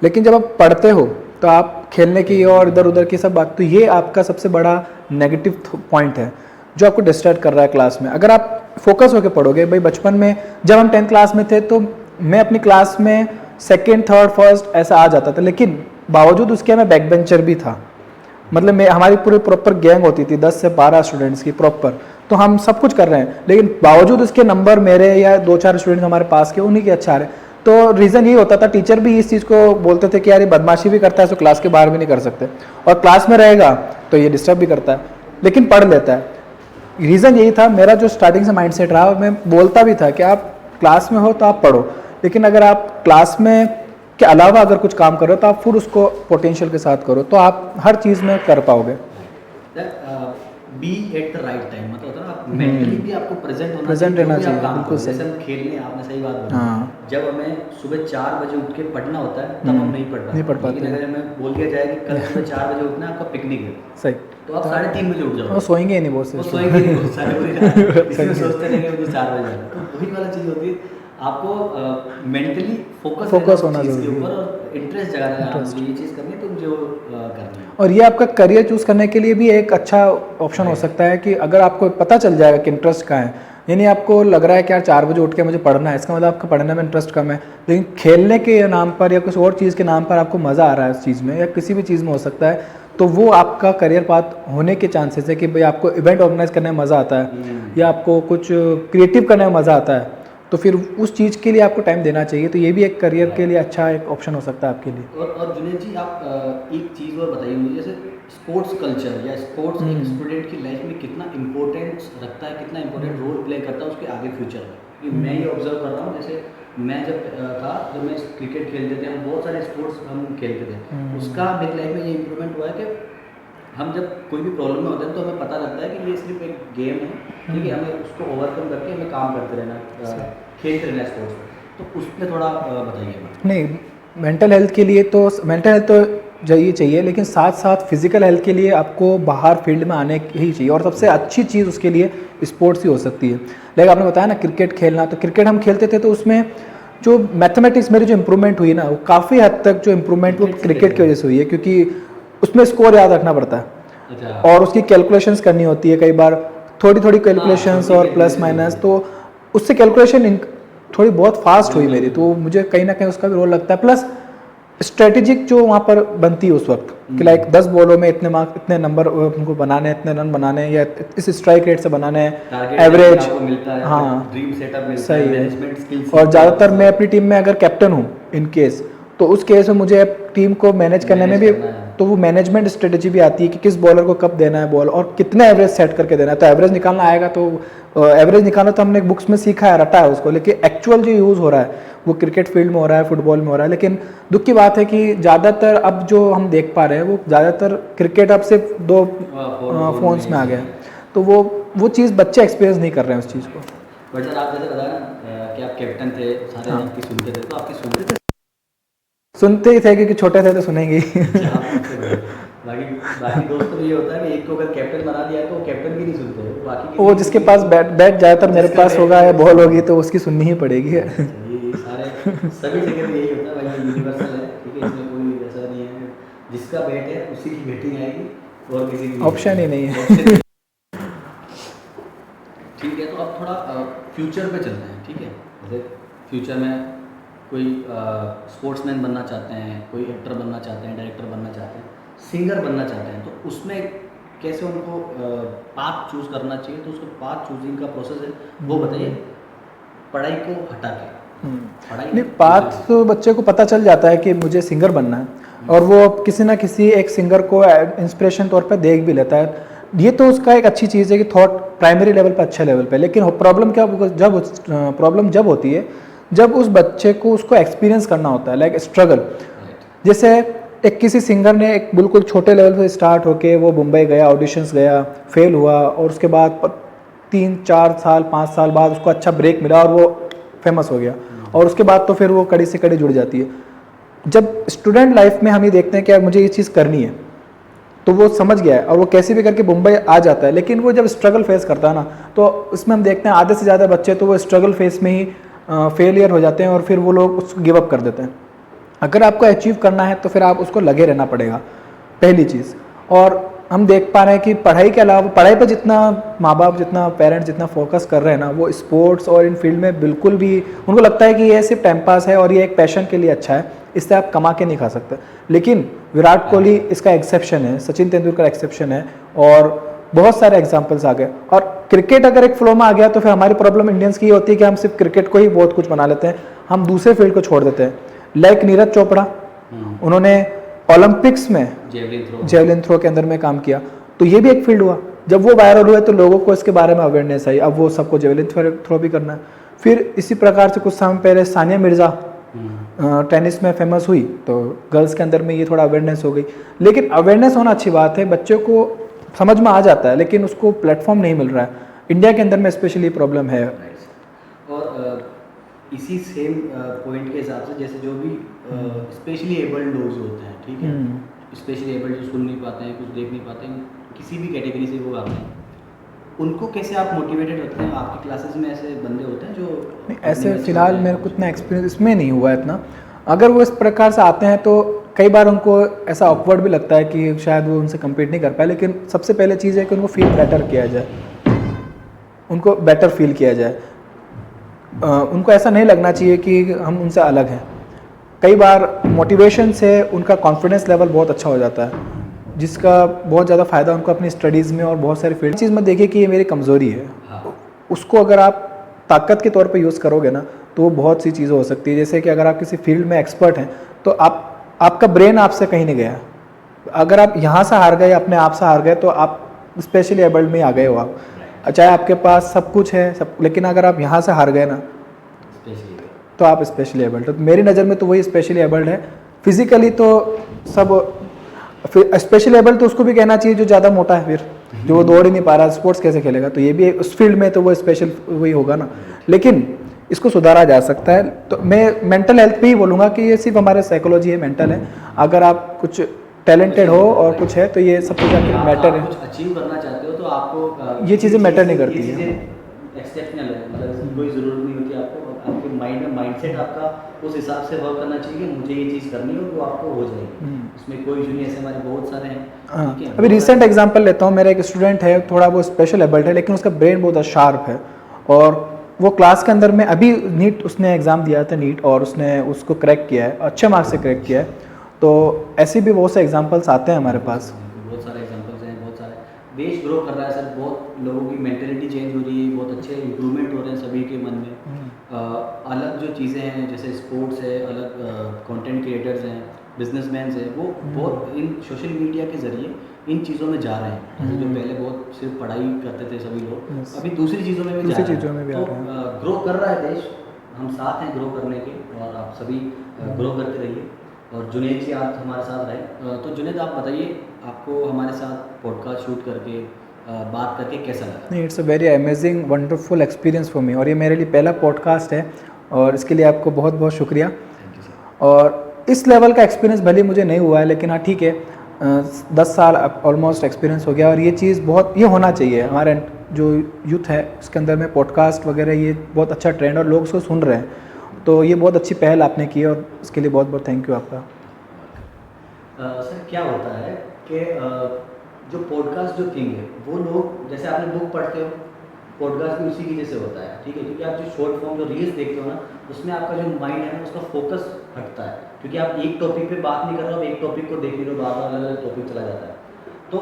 लेकिन जब आप पढ़ते हो तो आप खेलने की और इधर उधर की सब बात, तो ये आपका सबसे बड़ा नेगेटिव पॉइंट है जो आपको डिस्ट्रैक्ट कर रहा है क्लास में। अगर आप फोकस होकर पढ़ोगे, भाई बचपन में जब हम 10th क्लास में थे तो मैं अपनी क्लास में 2nd, 3rd, 1st ऐसा आ जाता था, लेकिन बावजूद उसके मैं बैक बेंचर भी था। मतलब हमारी पूरी प्रॉपर गैंग होती थी 10 से 12 स्टूडेंट्स की प्रॉपर, तो हम सब कुछ कर रहे हैं लेकिन बावजूद उसके नंबर मेरे या 2-4 स्टूडेंट्स हमारे पास के उन्हीं के अच्छा आ रहे। तो रीज़न ये होता था, टीचर भी इस चीज़ को बोलते थे कि यार ये बदमाशी भी करता है तो क्लास के बाहर भी नहीं कर सकते, और क्लास में रहेगा तो ये डिस्टर्ब भी करता है लेकिन पढ़ लेता है। रीज़न यही था मेरा जो स्टार्टिंग से माइंडसेट रहा, और मैं बोलता भी था कि आप क्लास में हो तो आप पढ़ो, लेकिन अगर आप क्लास में के अलावा अगर कुछ काम करो तो आप फिर उसको पोटेंशियल के साथ करो तो आप हर चीज़ में कर पाओगे। Be at the right time, मतलब होता है ना, आप मेंटली भी आपको प्रेजेंट होना प्रेजेंट रहना चाहिए, बिल्कुल जैसे सही। हम खेलने, आपने सही बात बोली। हाँ। जब हमें सुबह 4 बजे उठ के पढ़ना होता है तब हम नहीं पढ़ पाते। नहीं पढ़ पाते। लेकिन अगर हमें बोल दिया जाए कि कल सुबह 4 बजे उठना है, आपका पिकनिक है, सही, तो आप 3:30 बजे उठ वो जाओ। सोएंगे ही नहीं बहुत से। वो सोएंगे नहीं बहुत सारे लोग, इसमें सोचते रहेंगे मुझे 4 बजे जाना। तो वही वाला चीज़ होती है, आपको मेंटली फोकस होना चीज़ के जरूरी है। ऊपर और इंटरेस्ट जगाना है। आप ये चीज़ करनी है तो मुझे वो करनी है। और ये आपका करियर चूज़ करने के लिए भी एक अच्छा ऑप्शन हो सकता है कि अगर आपको पता चल जाएगा कि इंटरेस्ट कहाँ है, यानी आपको लग रहा है कि यार 4 बजे उठ के मुझे पढ़ना है, इसका मतलब आपका पढ़ने में इंटरेस्ट कम है, लेकिन खेलने के नाम पर या कुछ और चीज़ के नाम पर आपको मज़ा आ रहा है उस चीज़ में, या किसी भी चीज़ में हो सकता है, तो वो आपका करियर पाथ होने के चांसेस है कि भाई आपको इवेंट ऑर्गेनाइज करने में मज़ा आता है या आपको कुछ क्रिएटिव करने में मज़ा आता है, तो फिर उस चीज़ के लिए आपको टाइम देना चाहिए। तो ये भी एक करियर के लिए अच्छा एक ऑप्शन हो सकता है आपके लिए। और जुनेद जी, आप एक चीज़ और बताइए मुझे, जैसे स्पोर्ट्स कल्चर या स्पोर्ट्स एक स्टूडेंट की लाइफ में कितना इम्पोर्टेंस रखता है, कितना इम्पोर्टेंट रोल प्ले करता है उसके आगे फ्यूचर में। क्योंकि मैं ये ऑब्जर्व कर रहा हूँ, जैसे मैं जब मैं क्रिकेट खेलते थे, हम बहुत सारे स्पोर्ट्स हम खेलते थे, उसका मेरी लाइफ में ये इम्प्रूवमेंट हुआ है कि हम जब कोई भी प्रॉब्लम में होते हैं तो हमें पता लगता है कि ये सिर्फ एक गेम है, ठीक है, हमें उसको ओवरकम करके हमें काम करते रहना, खेलते रहना स्पोर्ट्स में। तो उस पर थोड़ा बताइएगा। नहीं, मेंटल हेल्थ के लिए तो मेंटल हेल्थ तो चाहिए, लेकिन साथ साथ फिजिकल हेल्थ के लिए आपको बाहर फील्ड में आने ही चाहिए, और सबसे अच्छी चीज़ उसके लिए स्पोर्ट्स ही हो सकती है। लाइक आपने बताया ना क्रिकेट खेलना, तो क्रिकेट हम खेलते थे तो उसमें जो मैथमेटिक्स मेरी जो इम्प्रूवमेंट हुई ना, वो काफ़ी हद तक जो इम्प्रूवमेंट वो क्रिकेट की वजह से हुई है, क्योंकि उसमें स्कोर याद रखना पड़ता है अच्छा। और उसकी कैलकुलेशंस करनी होती है, कई बार थोड़ी थोड़ी कैलकुलेशंस और प्लस माइनस, तो उससे कैलकुलेशन थोड़ी बहुत फास्ट हुई मेरी, तो मुझे कहीं ना कहीं उसका भी रोल लगता है। प्लस स्ट्रेटेजिक जो वहाँ पर बनती है उस वक्त कि लाइक 10 बॉलों में इतने मार्क, इतने नंबर उनको बनाने हैं, इतने रन बनाने हैं, या इस स्ट्राइक रेट से बनाने हैं, एवरेज, हाँ ड्रीम सेटअप मिलता सही है, है। Management skills. और ज़्यादातर मैं अपनी टीम में अगर कैप्टन हूँ इन केस, तो उस केस में मुझे टीम को मैनेज करने में भी, तो वो मैनेजमेंट स्ट्रेटजी भी आती है कि किस बॉलर को कब देना है बॉल और कितना एवरेज सेट करके देना है। तो एवरेज निकालना आएगा, तो एवरेज निकालना तो हमने बुक्स में सीखा है, रटा है उसको, लेकिन एक्चुअल जो यूज़ हो रहा है वो क्रिकेट फील्ड में हो रहा है, फुटबॉल में हो रहा है। लेकिन दुख की बात है कि ज़्यादातर अब जो हम देख पा रहे हैं वो ज़्यादातर क्रिकेट अब सिर्फ 2 फोन्स में आ गया है, तो वो चीज़ बच्चे एक्सपीरियंस नहीं कर रहे हैं उस चीज़ को। बट सर, आप जैसे बताया ना कि आप कैप्टन थे, सारे हाँ। आपकी सुनते थे, तो आपकी सुनते थे? सुनते ही थे, क्योंकि छोटे थे तो सुनेंगे ही। अच्छा, आप सुनते थे। बाकी बाकी दोस्तों में ये होता है कि एक को अगर कैप्टन बना दिया है तो वो कैप्टन की नहीं सुनते, बाकी वो जिसके पास बैट ज़्यादातर मेरे जिसका पास बैट होगा या है, बॉल होगी तो उसकी सुननी ही पड़ेगी। ये सारे सभी जगह में यही होता है भाई, ये यूनिवर्सल है, ठीक है, इसमें कोई ऐसा नहीं है, जिसका बैट है उसी की बैटिंग आएगी और किसी की ऑप्शन ही नहीं है। option नहीं। ठीक है, तो अब थोड़ा फ्यूचर पे चलते हैं, ठीक है। जैसे फ्यूचर में कोई स्पोर्ट्समैन बनना चाहते हैं, कोई एक्टर बनना चाहते हैं, डायरेक्टर बनना चाहते हैं, सिंगर बनना चाहते हैं, तो उसमें कैसे उनको पाथ चूज़ करना चाहिए, तो उसको पाथ चूजिंग का प्रोसेस है वो बताइए, पढ़ाई को हटा के। पढ़ाई नहीं, पाथ तो बच्चे को पता चल जाता है कि मुझे सिंगर बनना है, और वो किसी ना किसी एक सिंगर को इंस्पिरेशन तौर पर देख भी लेता है। ये तो उसका एक अच्छी चीज़ है कि थॉट प्राइमरी लेवल पर, अच्छे लेवल पे। लेकिन प्रॉब्लम क्या, जब होती है जब उस बच्चे को उसको एक्सपीरियंस करना होता है, लाइक स्ट्रगल। जैसे एक किसी सिंगर ने एक बिल्कुल छोटे लेवल पे स्टार्ट होके वो मुंबई गया, ऑडिशंस गया, फेल हुआ, और उसके बाद 3-4 साल 5 साल बाद उसको अच्छा ब्रेक मिला और वो फेमस हो गया, और उसके बाद तो फिर वो कड़ी से कड़ी जुड़ जाती है। जब स्टूडेंट लाइफ में हम ये देखते हैं कि यार मुझे ये चीज़ करनी है, तो वो समझ गया है और वो कैसे भी करके मुंबई आ जाता है। लेकिन वो जब स्ट्रगल फेस करता है ना, तो इसमें हम देखते हैं आधे से ज़्यादा बच्चे तो वो स्ट्रगल फेस में ही फेलियर हो जाते हैं, और फिर वो लोग उसको गिव अप कर देते हैं। अगर आपको अचीव करना है तो फिर आप उसको लगे रहना पड़ेगा, पहली चीज़। और हम देख पा रहे हैं कि पढ़ाई के अलावा, पढ़ाई पर जितना माँ बाप, जितना पेरेंट्स जितना फोकस कर रहे हैं ना, वो स्पोर्ट्स और इन फील्ड में बिल्कुल भी, उनको लगता है कि ये सिर्फ टाइम पास है और ये एक पैशन के लिए अच्छा है, इससे आप कमा के नहीं खा सकते। लेकिन विराट कोहली इसका एक्सेप्शन है, सचिन तेंदुलकर एक्सेप्शन है, और बहुत सारे एग्जाम्पल्स आ गए। और क्रिकेट अगर एक फ्लो में आ गया तो फिर हमारी प्रॉब्लम इंडियंस की होती है कि हम सिर्फ क्रिकेट को ही बहुत कुछ बना लेते हैं, हम दूसरे फील्ड को छोड़ देते हैं। लाइक नीरज चोपड़ा, उन्होंने ओलंपिक्स में जेवलिन थ्रो के अंदर में काम किया, तो ये भी एक फील्ड हुआ। जब वो वायरल हुए तो लोगों को इसके बारे में अवेयरनेस आई, अब वो सबको जेवलिन थ्रो भी करना है। फिर इसी प्रकार से कुछ समय पहले सानिया मिर्जा टेनिस में फेमस हुई, तो गर्ल्स के अंदर में ये थोड़ा अवेयरनेस हो गई। लेकिन अवेयरनेस होना अच्छी बात है, बच्चों को समझ में आ जाता है, लेकिन उसको प्लेटफॉर्म नहीं मिल रहा है। इंडिया के अंदर में स्पेशली प्रॉब्लम है। और इसी सेम पॉइंट के हिसाब से, जैसे जो भी स्पेशली एबल्ड लोग होते हैं, ठीक है, स्पेशली एबल्ड जो सुन नहीं पाते हैं, कुछ देख नहीं पाते हैं, किसी भी कैटेगरी से वो आते हैं, उनको कैसे आप मोटिवेटेड रखते हैं? आपकी क्लासेस में ऐसे बंदे होते हैं जो नहीं, ऐसे फिलहाल मेरे को इतना एक्सपीरियंस इसमें नहीं हुआ है इतना। अगर वो इस प्रकार से आते हैं तो कई बार उनको ऐसा ऑकवर्ड भी लगता है कि शायद वो उनसे कम्पीट नहीं कर पाए। लेकिन सबसे पहले चीज़ है कि उनको फील बेटर किया जाए, उनको बेटर फील किया जाए। उनको ऐसा नहीं लगना चाहिए कि हम उनसे अलग हैं। कई बार मोटिवेशन से उनका कॉन्फिडेंस लेवल बहुत अच्छा हो जाता है, जिसका बहुत ज़्यादा फ़ायदा उनको अपनी स्टडीज़ में और बहुत सारी फील्ड चीज़ में देखिए कि ये मेरी कमज़ोरी है। उसको अगर आप ताकत के तौर पे यूज़ करोगे ना, तो वो बहुत सी चीज़ें हो सकती है। जैसे कि अगर आप किसी फील्ड में एक्सपर्ट हैं तो आपका ब्रेन आपसे कहीं नहीं गया। अगर आप यहाँ से हार गए, अपने आप से हार गए, तो आप स्पेशली एबल्ड में ही आ गए हो आप। चाहे आपके पास सब कुछ है सब, लेकिन अगर आप यहाँ से हार गए ना, तो आप स्पेशली एबल्ड हो। तो मेरी नज़र में तो वही स्पेशली एबल्ड है। फिजिकली तो सब, स्पेशली एबल्ड तो उसको भी कहना चाहिए जो ज़्यादा मोटा है, फिर जो वो दौड़ ही नहीं पा रहा, स्पोर्ट्स कैसे खेलेगा, तो ये भी उस फील्ड में तो वो स्पेशल वही होगा ना। लेकिन इसको सुधारा जा सकता है। तो मैं मेंटल हेल्थ पे ही बोलूँगा कि ये सिर्फ हमारे साइकोलॉजी है, मेंटल है। अगर आप कुछ टैलेंटेड हो और कुछ है तो ये सब कुछ मैटर है। कुछ अचीव करना चाहते हो तो आपको ये चीज़ें मैटर नहीं करती है। एक्सेप्शनल है, मतलब इसकी कोई ज़रूरत नहीं होती आपको। आपके माइंड में माइंडसेट आपका उस हिसाब से वर्क करना चाहिए कि मुझे ये चीज़ करनी है और वो आपको हो जाएगी। इसमें कोई इशू नहीं। ऐसे हमारे बहुत सारे हैं। हाँ, ठीक है, अभी रिसेंट एग्जांपल लेता हूँ। मेरा एक स्टूडेंट है, थोड़ा वो स्पेशल एबल्ड है, लेकिन उसका ब्रेन बहुत शार्प है। और वो क्लास के अंदर में अभी नीट उसने एग्ज़ाम दिया था, नीट, और उसने उसको क्रैक किया है, अच्छे मार्क्स से क्रैक किया है। तो ऐसे भी बहुत से एग्जांपल्स आते हैं हमारे पास। बहुत सारे एग्जांपल्स हैं, बहुत सारे। देश ग्रो कर रहा है सर, बहुत लोगों की मेंटेलिटी चेंज हो रही है, बहुत अच्छे इंप्रूवमेंट हो रहे हैं सभी के मन में। अलग जो चीज़ें हैं जैसे स्पोर्ट्स है, अलग कंटेंट क्रिएटर्स हैं, बिजनेसमैन हैं, वो बहुत इन सोशल मीडिया के ज़रिए इन चीज़ों में जा रहे हैं। जैसे जो पहले बहुत सिर्फ पढ़ाई करते थे सभी लोग, अभी दूसरी चीज़ों में भी जा रहे हैं। तो ग्रो कर रहा है देश, हम साथ हैं ग्रो करने के, और आप सभी ग्रो करते रहिए। और जुनेद जी आप हमारे साथ रहे। तो जुनेद आप बताइए, आपको हमारे साथ पॉडकास्ट शूट करके बात करके कैसा लगा? नहीं, it's a very amazing wonderful experience for me, और ये मेरे लिए पहला पॉडकास्ट है, और इसके लिए आपको बहुत बहुत शुक्रिया। Thank you sir. और इस लेवल का एक्सपीरियंस भले मुझे नहीं हुआ है, लेकिन हाँ ठीक है, 10 साल ऑलमोस्ट एक्सपीरियंस हो गया, और ये चीज़ बहुत ये होना चाहिए। हमारे जो यूथ है उसके अंदर में पॉडकास्ट वगैरह ये बहुत अच्छा ट्रेंड, और लोग उसको सुन रहे हैं, तो ये बहुत अच्छी पहल आपने की है, और इसके लिए बहुत बहुत थैंक यू आपका। सर क्या होता है कि जो पॉडकास्ट जो थिंग है, वो लोग जैसे आपने बुक पढ़ते हो, पॉडकास्ट भी उसी की जैसे होता है। ठीक है, क्योंकि आप जो शॉर्ट फॉर्म जो रील्स देखते हो ना, उसमें आपका जो माइंड है ना, उसका फोकस हटता है, क्योंकि आप एक टॉपिक पे बात नहीं कर रहे हो, एक टॉपिक को देख नहीं रहे हो, बार बार अलग अलग टॉपिक चला जाता है। तो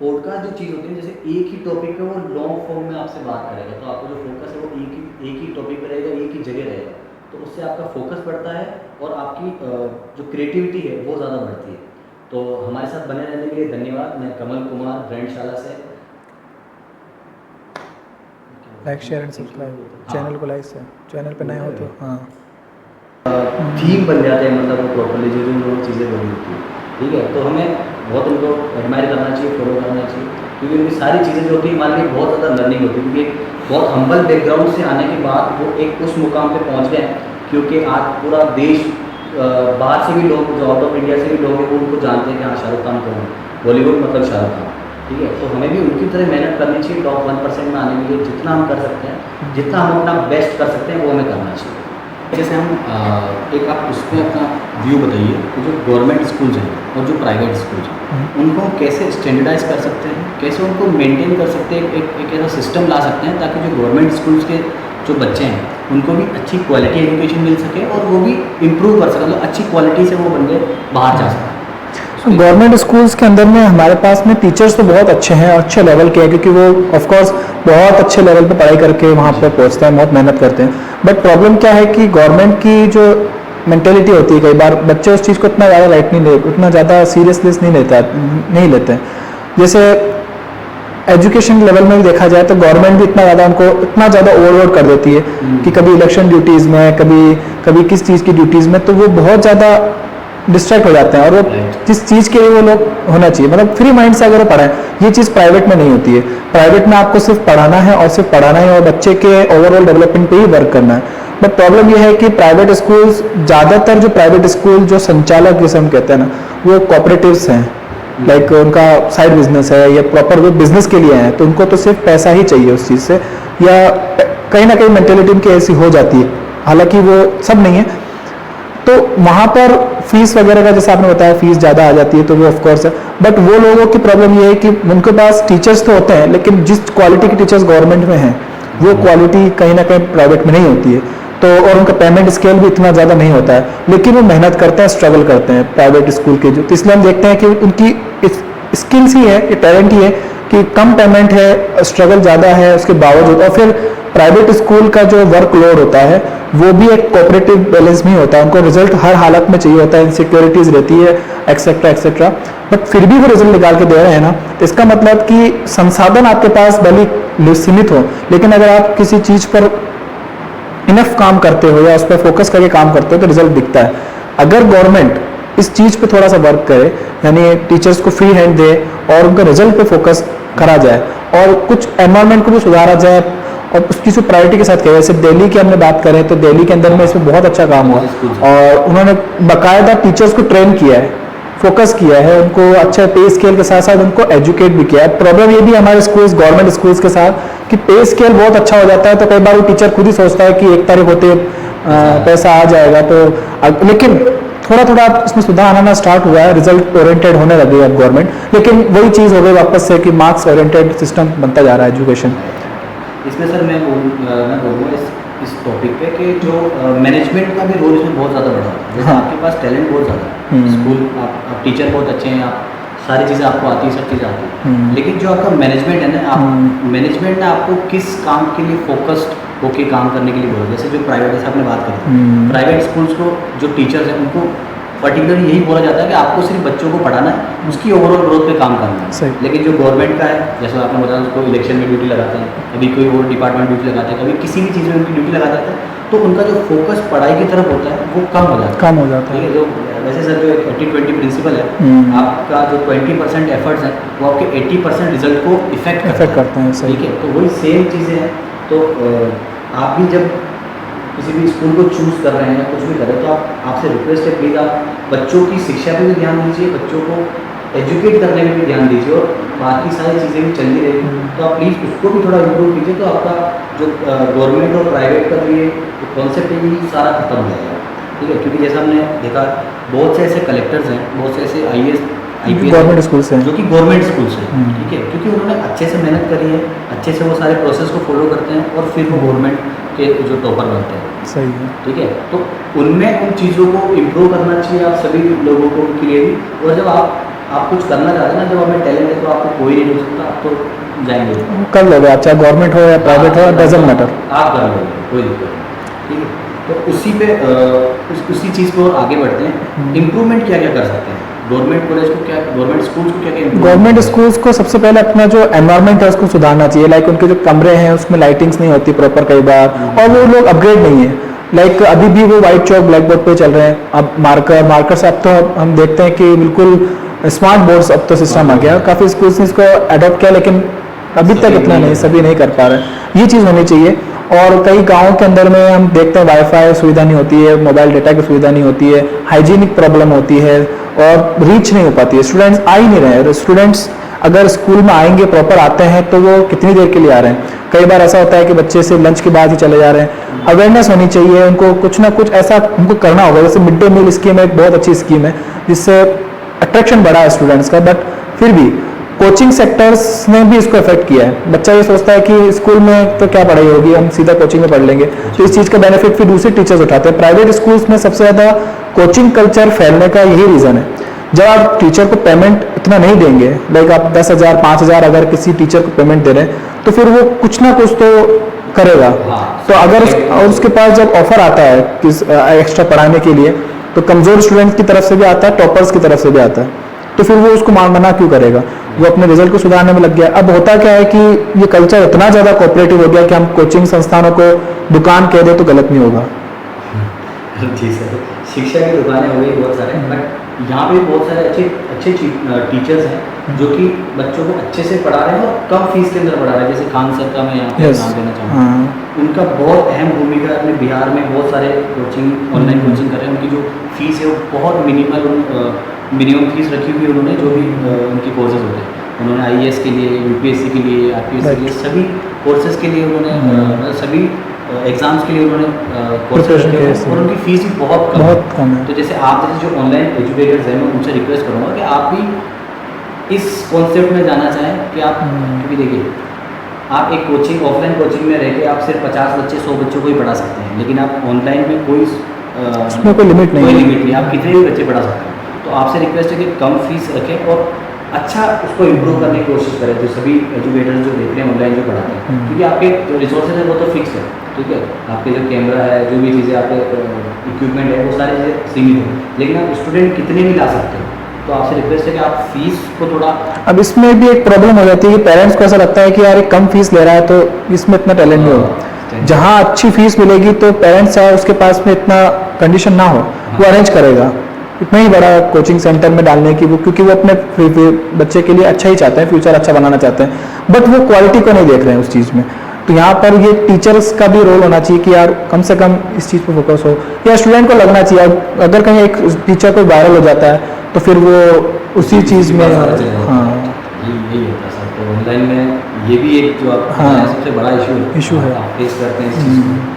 पॉडकास्ट जो चीज़ होती है, जैसे एक ही टॉपिक पे वो लॉन्ग फॉर्म में आपसे बात करेगा, तो आपका जो फोकस है वो एक ही टॉपिक पे रहेगा, एक ही जगह रहेगा, तो उससे आपका फोकस बढ़ता है, और आपकी जो क्रिएटिविटी है वो ज़्यादा बढ़ती है। तो हमारे साथ बने रहने के लिए धन्यवाद। मैं कमल कुमार ब्रांडशाला से। Like share and subscribe, channel को लाइक से, चैनल पे नए हो तो हाँ थीम बन जाते हैं, मतलब वो प्रॉपर्ली जो जो चीज़ें बनी होती हैं। ठीक है, तो हमें बहुत उनको एडमायर करना चाहिए, फॉलो करना चाहिए, क्योंकि उनकी सारी चीज़ें जो होती है हमारे लिए बहुत ज़्यादा लर्निंग होती है। क्योंकि बहुत हम्बल बैकग्राउंड से आने के बाद वो एक उस मुकाम पे पहुंच गए, क्योंकि आज पूरा देश, बाहर से भी लोग, जो आउट ऑफ इंडिया से भी लोग हैं, वो उनको जानते हैं कि हाँ शाहरुख खान कौन है, बॉलीवुड मतलब शाहरुख खान। ठीक है, तो हमें भी उनकी तरह मेहनत करनी चाहिए, टॉप 1% में आने के लिए जितना हम कर सकते हैं, जितना हम अपना बेस्ट कर सकते हैं, वो हमें करना चाहिए। जैसे हम एक आप उस पर अपना व्यू बताइए कि जो गवर्नमेंट स्कूल्स हैं और जो प्राइवेट स्कूल्स हैं, उनको कैसे स्टैंडर्डाइज कर सकते हैं, कैसे उनको मेंटेन कर सकते हैं, एक ऐसा सिस्टम ला सकते हैं ताकि जो गवर्नमेंट स्कूल्स के जो बच्चे हैं उनको भी अच्छी क्वालिटी एजुकेशन मिल सके, और वो भी इम्प्रूव कर सकें, मतलब अच्छी क्वालिटी से वो बंदे बाहर जा सकें। गवर्नमेंट स्कूल्स के अंदर में हमारे पास में टीचर्स तो बहुत अच्छे हैं, अच्छे लेवल के हैं, क्योंकि वो ऑफ कोर्स बहुत अच्छे लेवल पे पढ़ाई करके वहाँ पर पहुँचते हैं, बहुत मेहनत करते हैं। बट प्रॉब्लम क्या है कि गवर्नमेंट की जो मेंटेलिटी होती है, कई बार बच्चे उस चीज़ को इतना ज़्यादा लाइट नहीं लेते, उतना ज़्यादा सीरियसनेस नहीं लेते हैं। जैसे एजुकेशन लेवल में भी देखा जाए तो गवर्नमेंट भी इतना ज़्यादा ओवरलोड कर देती है कि कभी इलेक्शन ड्यूटीज़ में, कभी किस चीज़ की ड्यूटीज़ में, तो वो बहुत ज़्यादा डिस्ट्रैक्ट हो जाते हैं, और वो जिस चीज़ के लिए वो लोग होना चाहिए, मतलब फ्री माइंड से अगर वो पढ़ाएं, ये चीज़ प्राइवेट में नहीं होती है। प्राइवेट में आपको सिर्फ पढ़ाना है, और सिर्फ पढ़ाना है, और बच्चे के ओवरऑल डेवलपमेंट पे ही वर्क करना है। बट प्रॉब्लम ये है कि प्राइवेट स्कूल्स, ज़्यादातर जो प्राइवेट स्कूल जो संचालक जिसे हम कहते हैं ना, वो कोऑपरेटिव्स हैं, लाइक उनका साइड बिजनेस है, या प्रॉपर वो बिजनेस के लिए हैं, तो उनको तो सिर्फ पैसा ही चाहिए उस चीज़ से, या कहीं ना कहीं मेंटेलिटी उनकी ऐसी हो जाती है, हालांकि वो सब नहीं है। तो वहाँ पर फीस वगैरह का, जैसे आपने बताया, फीस ज़्यादा आ जाती है, तो वो ऑफ कोर्स है। बट वो लोगों की प्रॉब्लम ये है कि उनके पास टीचर्स तो होते हैं, लेकिन जिस क्वालिटी के टीचर्स गवर्नमेंट में हैं, वो क्वालिटी कहीं ना कहीं प्राइवेट में नहीं होती है। तो और उनका पेमेंट स्केल भी इतना ज़्यादा नहीं होता है, लेकिन वो मेहनत करते हैं, स्ट्रगल करते हैं प्राइवेट स्कूल के जो। तो इसलिए हम देखते हैं कि उनकी स्किल्स ही है, ये टैलेंट ही है कि कम पेमेंट है, स्ट्रगल ज़्यादा है उसके बावजूद, और फिर प्राइवेट स्कूल का जो वर्कलोड होता है वो भी एक कोऑपरेटिव बैलेंस में होता है, उनको रिजल्ट हर हालत में चाहिए होता है, इनसिक्योरिटीज़ रहती है, एक्सेट्रा एक्सेट्रा, बट फिर भी वो रिजल्ट निकाल के दे रहे हैं ना। तो इसका मतलब कि संसाधन आपके पास भले सीमित हो, लेकिन अगर आप किसी चीज़ पर इनफ काम करते हो या उस पर फोकस करके काम करते हो तो रिजल्ट दिखता है। अगर गवर्नमेंट इस चीज़ पे थोड़ा सा वर्क करे, यानी टीचर्स को फ्री हैंड दे और उनका रिजल्ट पे फोकस करा जाए और कुछ एनवायरनमेंट को भी सुधारा जाए और उसकी जो प्रायोरिटी के साथ किया, जैसे दिल्ली की हमने बात करें तो दिल्ली के अंदर में इसमें बहुत अच्छा काम हुआ और उन्होंने बाकायदा टीचर्स को ट्रेन किया है, फोकस किया है, उनको अच्छा पे स्केल के साथ साथ उनको एजुकेट भी किया है। प्रॉब्लम ये भी हमारे स्कूल्स, गवर्नमेंट स्कूल्स के साथ कि पे स्केल बहुत अच्छा हो जाता है तो कई बार वो टीचर खुद ही सोचता है कि 1 तारीख होते पैसा आ जाएगा, तो लेकिन थोड़ा थोड़ा इसमें सुधार आना स्टार्ट हुआ है, रिजल्ट ओरिएंटेड होने लगी है अब गवर्नमेंट, लेकिन वही चीज़ हो गई वापस से कि मार्क्स ओरिएंटेड सिस्टम बनता जा रहा है एजुकेशन। इसमें सर मैं बोलूँगा इस टॉपिक पे कि जो मैनेजमेंट का भी रोल इसमें बहुत ज़्यादा बढ़ा है। जैसे हाँ। आपके पास टैलेंट बहुत ज़्यादा है, स्कूल आप टीचर बहुत अच्छे हैं, आप सारी चीज़ें आपको आती है, सब चीज़ें आती है, लेकिन जो आपका मैनेजमेंट है ना, आप मैनेजमेंट ने आपको किस काम के लिए फोकस्ड होके काम करने के लिए बोला। जैसे जो प्राइवेट, जैसे आपने बात करी, प्राइवेट स्कूल्स को जो टीचर्स हैं उनको पर्टिकुलरली यही बोला जाता है कि आपको सिर्फ बच्चों को पढ़ाना है, उसकी ओवरऑल ग्रोथ पे काम करना है। लेकिन जो गवर्नमेंट का है, जैसे आपने बताया उसको इलेक्शन में ड्यूटी लगाते हैं, कभी कोई और डिपार्टमेंट ड्यूटी लगाते हैं, कभी किसी भी चीज़ में उनकी ड्यूटी लगा देते हैं, तो उनका जो फोकस पढ़ाई की तरफ होता है वो कम हो जाता है। ठीक है, जो वैसे सर जो 80-20 प्रिंसिपल है, आपका जो 20% एफर्ट्स हैं वो आपके 80% रिजल्ट को इफेक्ट करते हैं। ठीक है, तो वही सेम चीज़ें हैं। तो आप भी जब किसी भी स्कूल को चूज़ कर रहे हैं या कुछ भी कर रहे हैं तो आपसे रिक्वेस्ट है, प्लीज़ आप बच्चों की शिक्षा पे भी ध्यान दीजिए, बच्चों को एजुकेट करने में भी ध्यान दीजिए और बाकी सारी चीज़ें भी चलती रहेगी, तो आप प्लीज़ उसको भी थोड़ा इम्प्रूव कीजिए, तो आपका जो गवर्नमेंट और प्राइवेट का जो ये कॉन्सेप्ट है ये सारा खत्म हो जाएगा। ठीक है, क्योंकि जैसा हमने देखा बहुत से ऐसे कलेक्टर्स हैं, बहुत से ऐसे IAS IPS गवर्नमेंट स्कूल्स हैं जो कि गवर्नमेंट स्कूल्स हैं। ठीक है, क्योंकि उन्होंने अच्छे से मेहनत करी है, अच्छे से वो सारे प्रोसेस को फॉलो करते हैं और फिर वो गवर्नमेंट के जो टॉपर बनते हैं। सही है। ठीक है, तो उनमें उन चीज़ों को इम्प्रूव करना चाहिए आप सभी लोगों को के लिए भी। और जब आप कुछ करना चाहते हैं ना, जब हमें टैलेंट है तो आपको कोई नहीं रोक सकता, आप तो जाएंगे कर लोगे आप, चाहे गवर्नमेंट हो या प्राइवेट हो, डजंट मैटर, आप कर लोगे, कोई दिक्कत नहीं। ठीक है, तो उसी पे उसी चीज़ पे और आगे बढ़ते हैं। इम्प्रूवमेंट क्या क्या कर सकते हैं गवर्नमेंट कॉलेज को, क्या गवर्नमेंट स्कूल्स को, क्या क्या गवर्नमेंट स्कूल्स को सबसे पहले अपना जो एनवायरनमेंट है उसको सुधारना चाहिए। लाइक उनके जो कमरे हैं उसमें लाइटिंग्स नहीं होती प्रॉपर कई बार, और वो लोग अपग्रेड नहीं है। लाइक अभी भी वो व्हाइट चौक ब्लैक बोर्ड पे चल रहे हैं, अब मार्कर्स अब तो हम देखते हैं कि बिल्कुल स्मार्ट बोर्ड्स अब तो सिस्टम आ गया, काफ़ी स्कूल्स ने इसको अडॉप्ट किया, लेकिन अभी तक इतना नहीं, सभी नहीं कर पा रहे। ये चीज़ होनी चाहिए। और कई गाँव के अंदर में हम देखते हैं वाईफाई सुविधा नहीं होती है, मोबाइल डेटा की सुविधा नहीं होती है, हाइजीनिक प्रॉब्लम होती है और रीच नहीं हो पाती है, स्टूडेंट्स आ ही नहीं रहे हैं। स्टूडेंट्स अगर स्कूल में आएंगे, प्रॉपर आते हैं, तो वो कितनी देर के लिए आ रहे हैं। कई बार ऐसा होता है कि बच्चे से लंच के बाद ही चले जा रहे हैं। अवेयरनेस होनी चाहिए, उनको कुछ ना कुछ ऐसा उनको करना होगा। जैसे मिड डे मील स्कीम एक बहुत अच्छी स्कीम है जिससे अट्रैक्शन बढ़ा है स्टूडेंट्स का, बट फिर भी कोचिंग सेक्टर्स ने भी इसको इफेक्ट किया है। बच्चा ये सोचता है कि स्कूल में तो क्या पढ़ाई होगी, हम सीधा कोचिंग में पढ़ लेंगे, तो इस चीज़ का बेनिफिट फिर दूसरे टीचर्स उठाते हैं। प्राइवेट स्कूल्स में सबसे ज़्यादा कोचिंग कल्चर फैलने का यही रीज़न है। जब आप टीचर को पेमेंट इतना नहीं देंगे, लाइक आप 10,000 5,000 अगर किसी टीचर को पेमेंट दे रहे हैं, तो फिर वो कुछ ना कुछ तो करेगा। तो अगर उसके पास जब ऑफर आता है कि एक्स्ट्रा पढ़ाने के लिए, तो कमज़ोर स्टूडेंट की तरफ से भी आता है, टॉपर्स की तरफ से भी आता है, तो फिर वो उसको मना क्यों करेगा। वो अपने रिजल्ट को सुधारने में लग गया। अब होता क्या है कि ये कल्चर इतना ज़्यादा कोऑपरेटिव हो गया कि हम कोचिंग संस्थानों को दुकान कह दें तो गलत नहीं होगा। जी सर, शिक्षा की दुकानें हो गई बहुत सारे, बट यहाँ पे बहुत सारे अच्छे टीचर्स हैं जो कि बच्चों को अच्छे से पढ़ा रहे हैं और कम फीस के अंदर पढ़ा रहे हैं। जैसे खान सर का मैं यहाँ पे नाम देना चाहूँगा। उनका बहुत अहम भूमिका है। अपने बिहार में बहुत सारे कोचिंग ऑनलाइन कोचिंग कर रहे हैं। उनकी जो फीस है वो बहुत मिनिमम फीस रखी हुई है उन्होंने, जो भी उनके कोर्सेज होते हैं। उन्होंने IAS के लिए, UPSC के लिए, RPS के लिए, सभी कोर्सेज के लिए उन्होंने सभी एग्जाम्स के लिए उन्होंने कोर्सेज रखे हैं और उनकी फीस भी बहुत कम है। तो जैसे आप जैसे जो ऑनलाइन एजुकेटर्स हैं, मैं उनसे रिक्वेस्ट करूँगा कि आप भी इस कॉन्सेप्ट में जाना चाहें कि आप, क्योंकि देखिए आप एक कोचिंग ऑफलाइन कोचिंग में रह के आप सिर्फ 50 बच्चे 100 बच्चों को ही पढ़ा सकते हैं, लेकिन आप ऑनलाइन में उसमें कोई लिमिट नहीं, आप कितने भी बच्चे पढ़ा सकते हैं। तो आपसे रिक्वेस्ट है कि कम फीस रखें और अच्छा उसको इम्प्रूव करने की कोशिश करें। जो सभी एजुकेटर्स जो देख रहे हैं ऑनलाइन जो पढ़ाते हैं, क्योंकि आपके जो रिसोर्सेज है वो तो फिक्स है, ठीक है, आपके जो कैमरा है, जो भी चीज़ें आपके इक्विपमेंट है, वो सारी चीज़ें सीमित है, लेकिन आप स्टूडेंट कितने भी ला सकते हैं। तो आपसे रिक्वेस्ट है कि आप फीस को थोड़ा, अब इसमें भी एक प्रॉब्लम हो जाती है कि पेरेंट्स को ऐसा लगता है कि यार एक कम फीस ले रहा है तो इसमें इतना टैलेंट नहीं होगा। जहाँ अच्छी फीस मिलेगी तो पेरेंट्स है उसके पास में इतना कंडीशन ना हो, वो अरेंज करेगा इतना ही बड़ा कोचिंग सेंटर में डालने की, वो क्योंकि वो अपने बच्चे के लिए अच्छा ही चाहते हैं, फ्यूचर अच्छा बनाना चाहते हैं, बट वो क्वालिटी को नहीं देख रहे हैं उस चीज़ में। तो यहाँ पर ये टीचर्स का भी रोल होना चाहिए कि यार कम से कम इस चीज़ पर फोकस हो, या स्टूडेंट को लगना चाहिए अगर कहीं एक टीचर कोई वायरल हो जाता है तो फिर वो उसी चीज़ में, हाँ यही होता है सर। तो ऑनलाइन में ये भी एक जो आप सबसे बड़ा इशू है आप फेस करते हैं इस चीज़ को।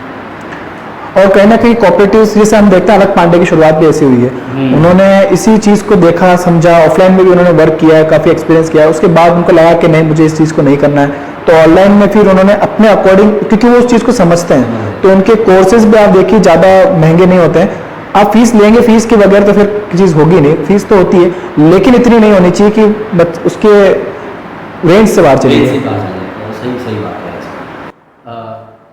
और कहीं ना कहीं कोऑपरेटिव्स जैसे हम देखते हैं, अलग पांडे की शुरुआत भी ऐसी हुई है, उन्होंने इसी चीज़ को देखा समझा, ऑफलाइन में भी उन्होंने वर्क किया है, काफ़ी एक्सपीरियंस किया है, उसके बाद उनको लगा कि नहीं मुझे इस चीज़ को नहीं करना है, तो ऑनलाइन में फिर उन्होंने अपने अकॉर्डिंग, क्योंकि वो उस चीज़ को समझते हैं, तो उनके कोर्सेज भी आप देखिए ज़्यादा महंगे नहीं होते हैं। आप फीस लेंगे, फीस के बगैर तो फिर चीज़ होगी नहीं, फीस तो होती है लेकिन इतनी नहीं होनी चाहिए कि उसके रेंज से बाहर चली जाए। सही बात है।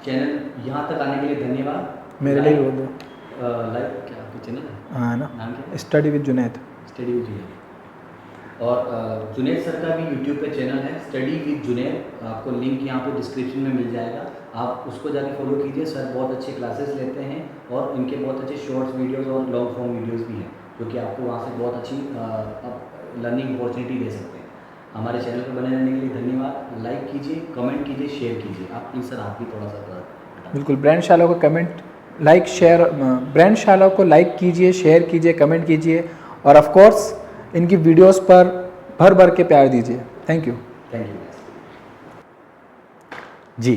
चैनल यहाँ तक आने के लिए धन्यवाद। मेरे लिए बोल दो लाइक क्या आपकी चैनल है? हाँ ना, नाम क्या? Study with Junaid. Study with Junaid. और जुनैद सर का भी यूट्यूब पे चैनल है स्टडी विद जुनैद, आपको लिंक यहाँ पे डिस्क्रिप्शन में मिल जाएगा, आप उसको जाके फॉलो कीजिए। सर बहुत अच्छे क्लासेस लेते हैं और इनके बहुत अच्छे शॉर्ट्स वीडियोस और लॉन्ग फॉर्म वीडियोस भी हैं, जो कि आपको वहाँ से बहुत अच्छी लर्निंग अपॉर्चुनिटी दे सकते हैं। हमारे चैनल पर बने रहने के लिए धन्यवाद। लाइक कीजिए, कमेंट कीजिए, शेयर कीजिए। आप प्लीज़ सर आप भी थोड़ा सा बिल्कुल, ब्रांड शाला को कमेंट लाइक शेयर, ब्रांड शाला को लाइक कीजिए, शेयर कीजिए, कमेंट कीजिए और ऑफ कोर्स इनकी वीडियोस पर भर भर के प्यार दीजिए। थैंक यू जी।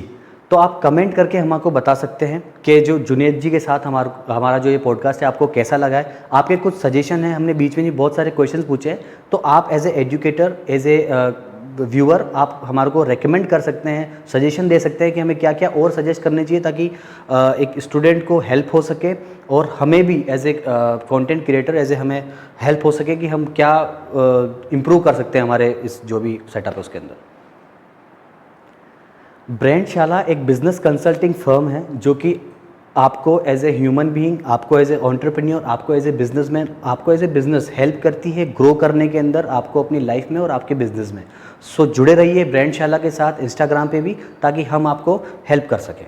तो आप कमेंट करके हमको बता सकते हैं कि जो जुनैद जी के साथ हमारा जो ये पॉडकास्ट है आपको कैसा लगा है। आपके कुछ सजेशन है, हमने बीच में ही बहुत सारे क्वेश्चंस पूछे हैं, तो आप as a educator, as a viewer आप हमारे को रेकमेंड कर सकते हैं, सजेशन दे सकते हैं कि हमें क्या क्या और सजेस्ट करने चाहिए ताकि एक स्टूडेंट को हेल्प हो सके और हमें भी as a content creator as a हमें हेल्प हो सके कि हम क्या इम्प्रूव कर सकते हैं हमारे इस जो भी सेटअप है उसके अंदर। ब्रांड शाला एक बिज़नेस कंसल्टिंग फर्म है जो कि आपको एज ए ह्यूमन बीइंग, आपको एज ए एंटरप्रेन्योर, आपको एज ए बिजनेसमैन, आपको एज ए बिजनेस हेल्प करती है ग्रो करने के अंदर, आपको अपनी लाइफ में और आपके बिजनेस में। सो जुड़े रहिए ब्रांड शाला के साथ इंस्टाग्राम पे भी, ताकि हम आपको हेल्प कर सकें।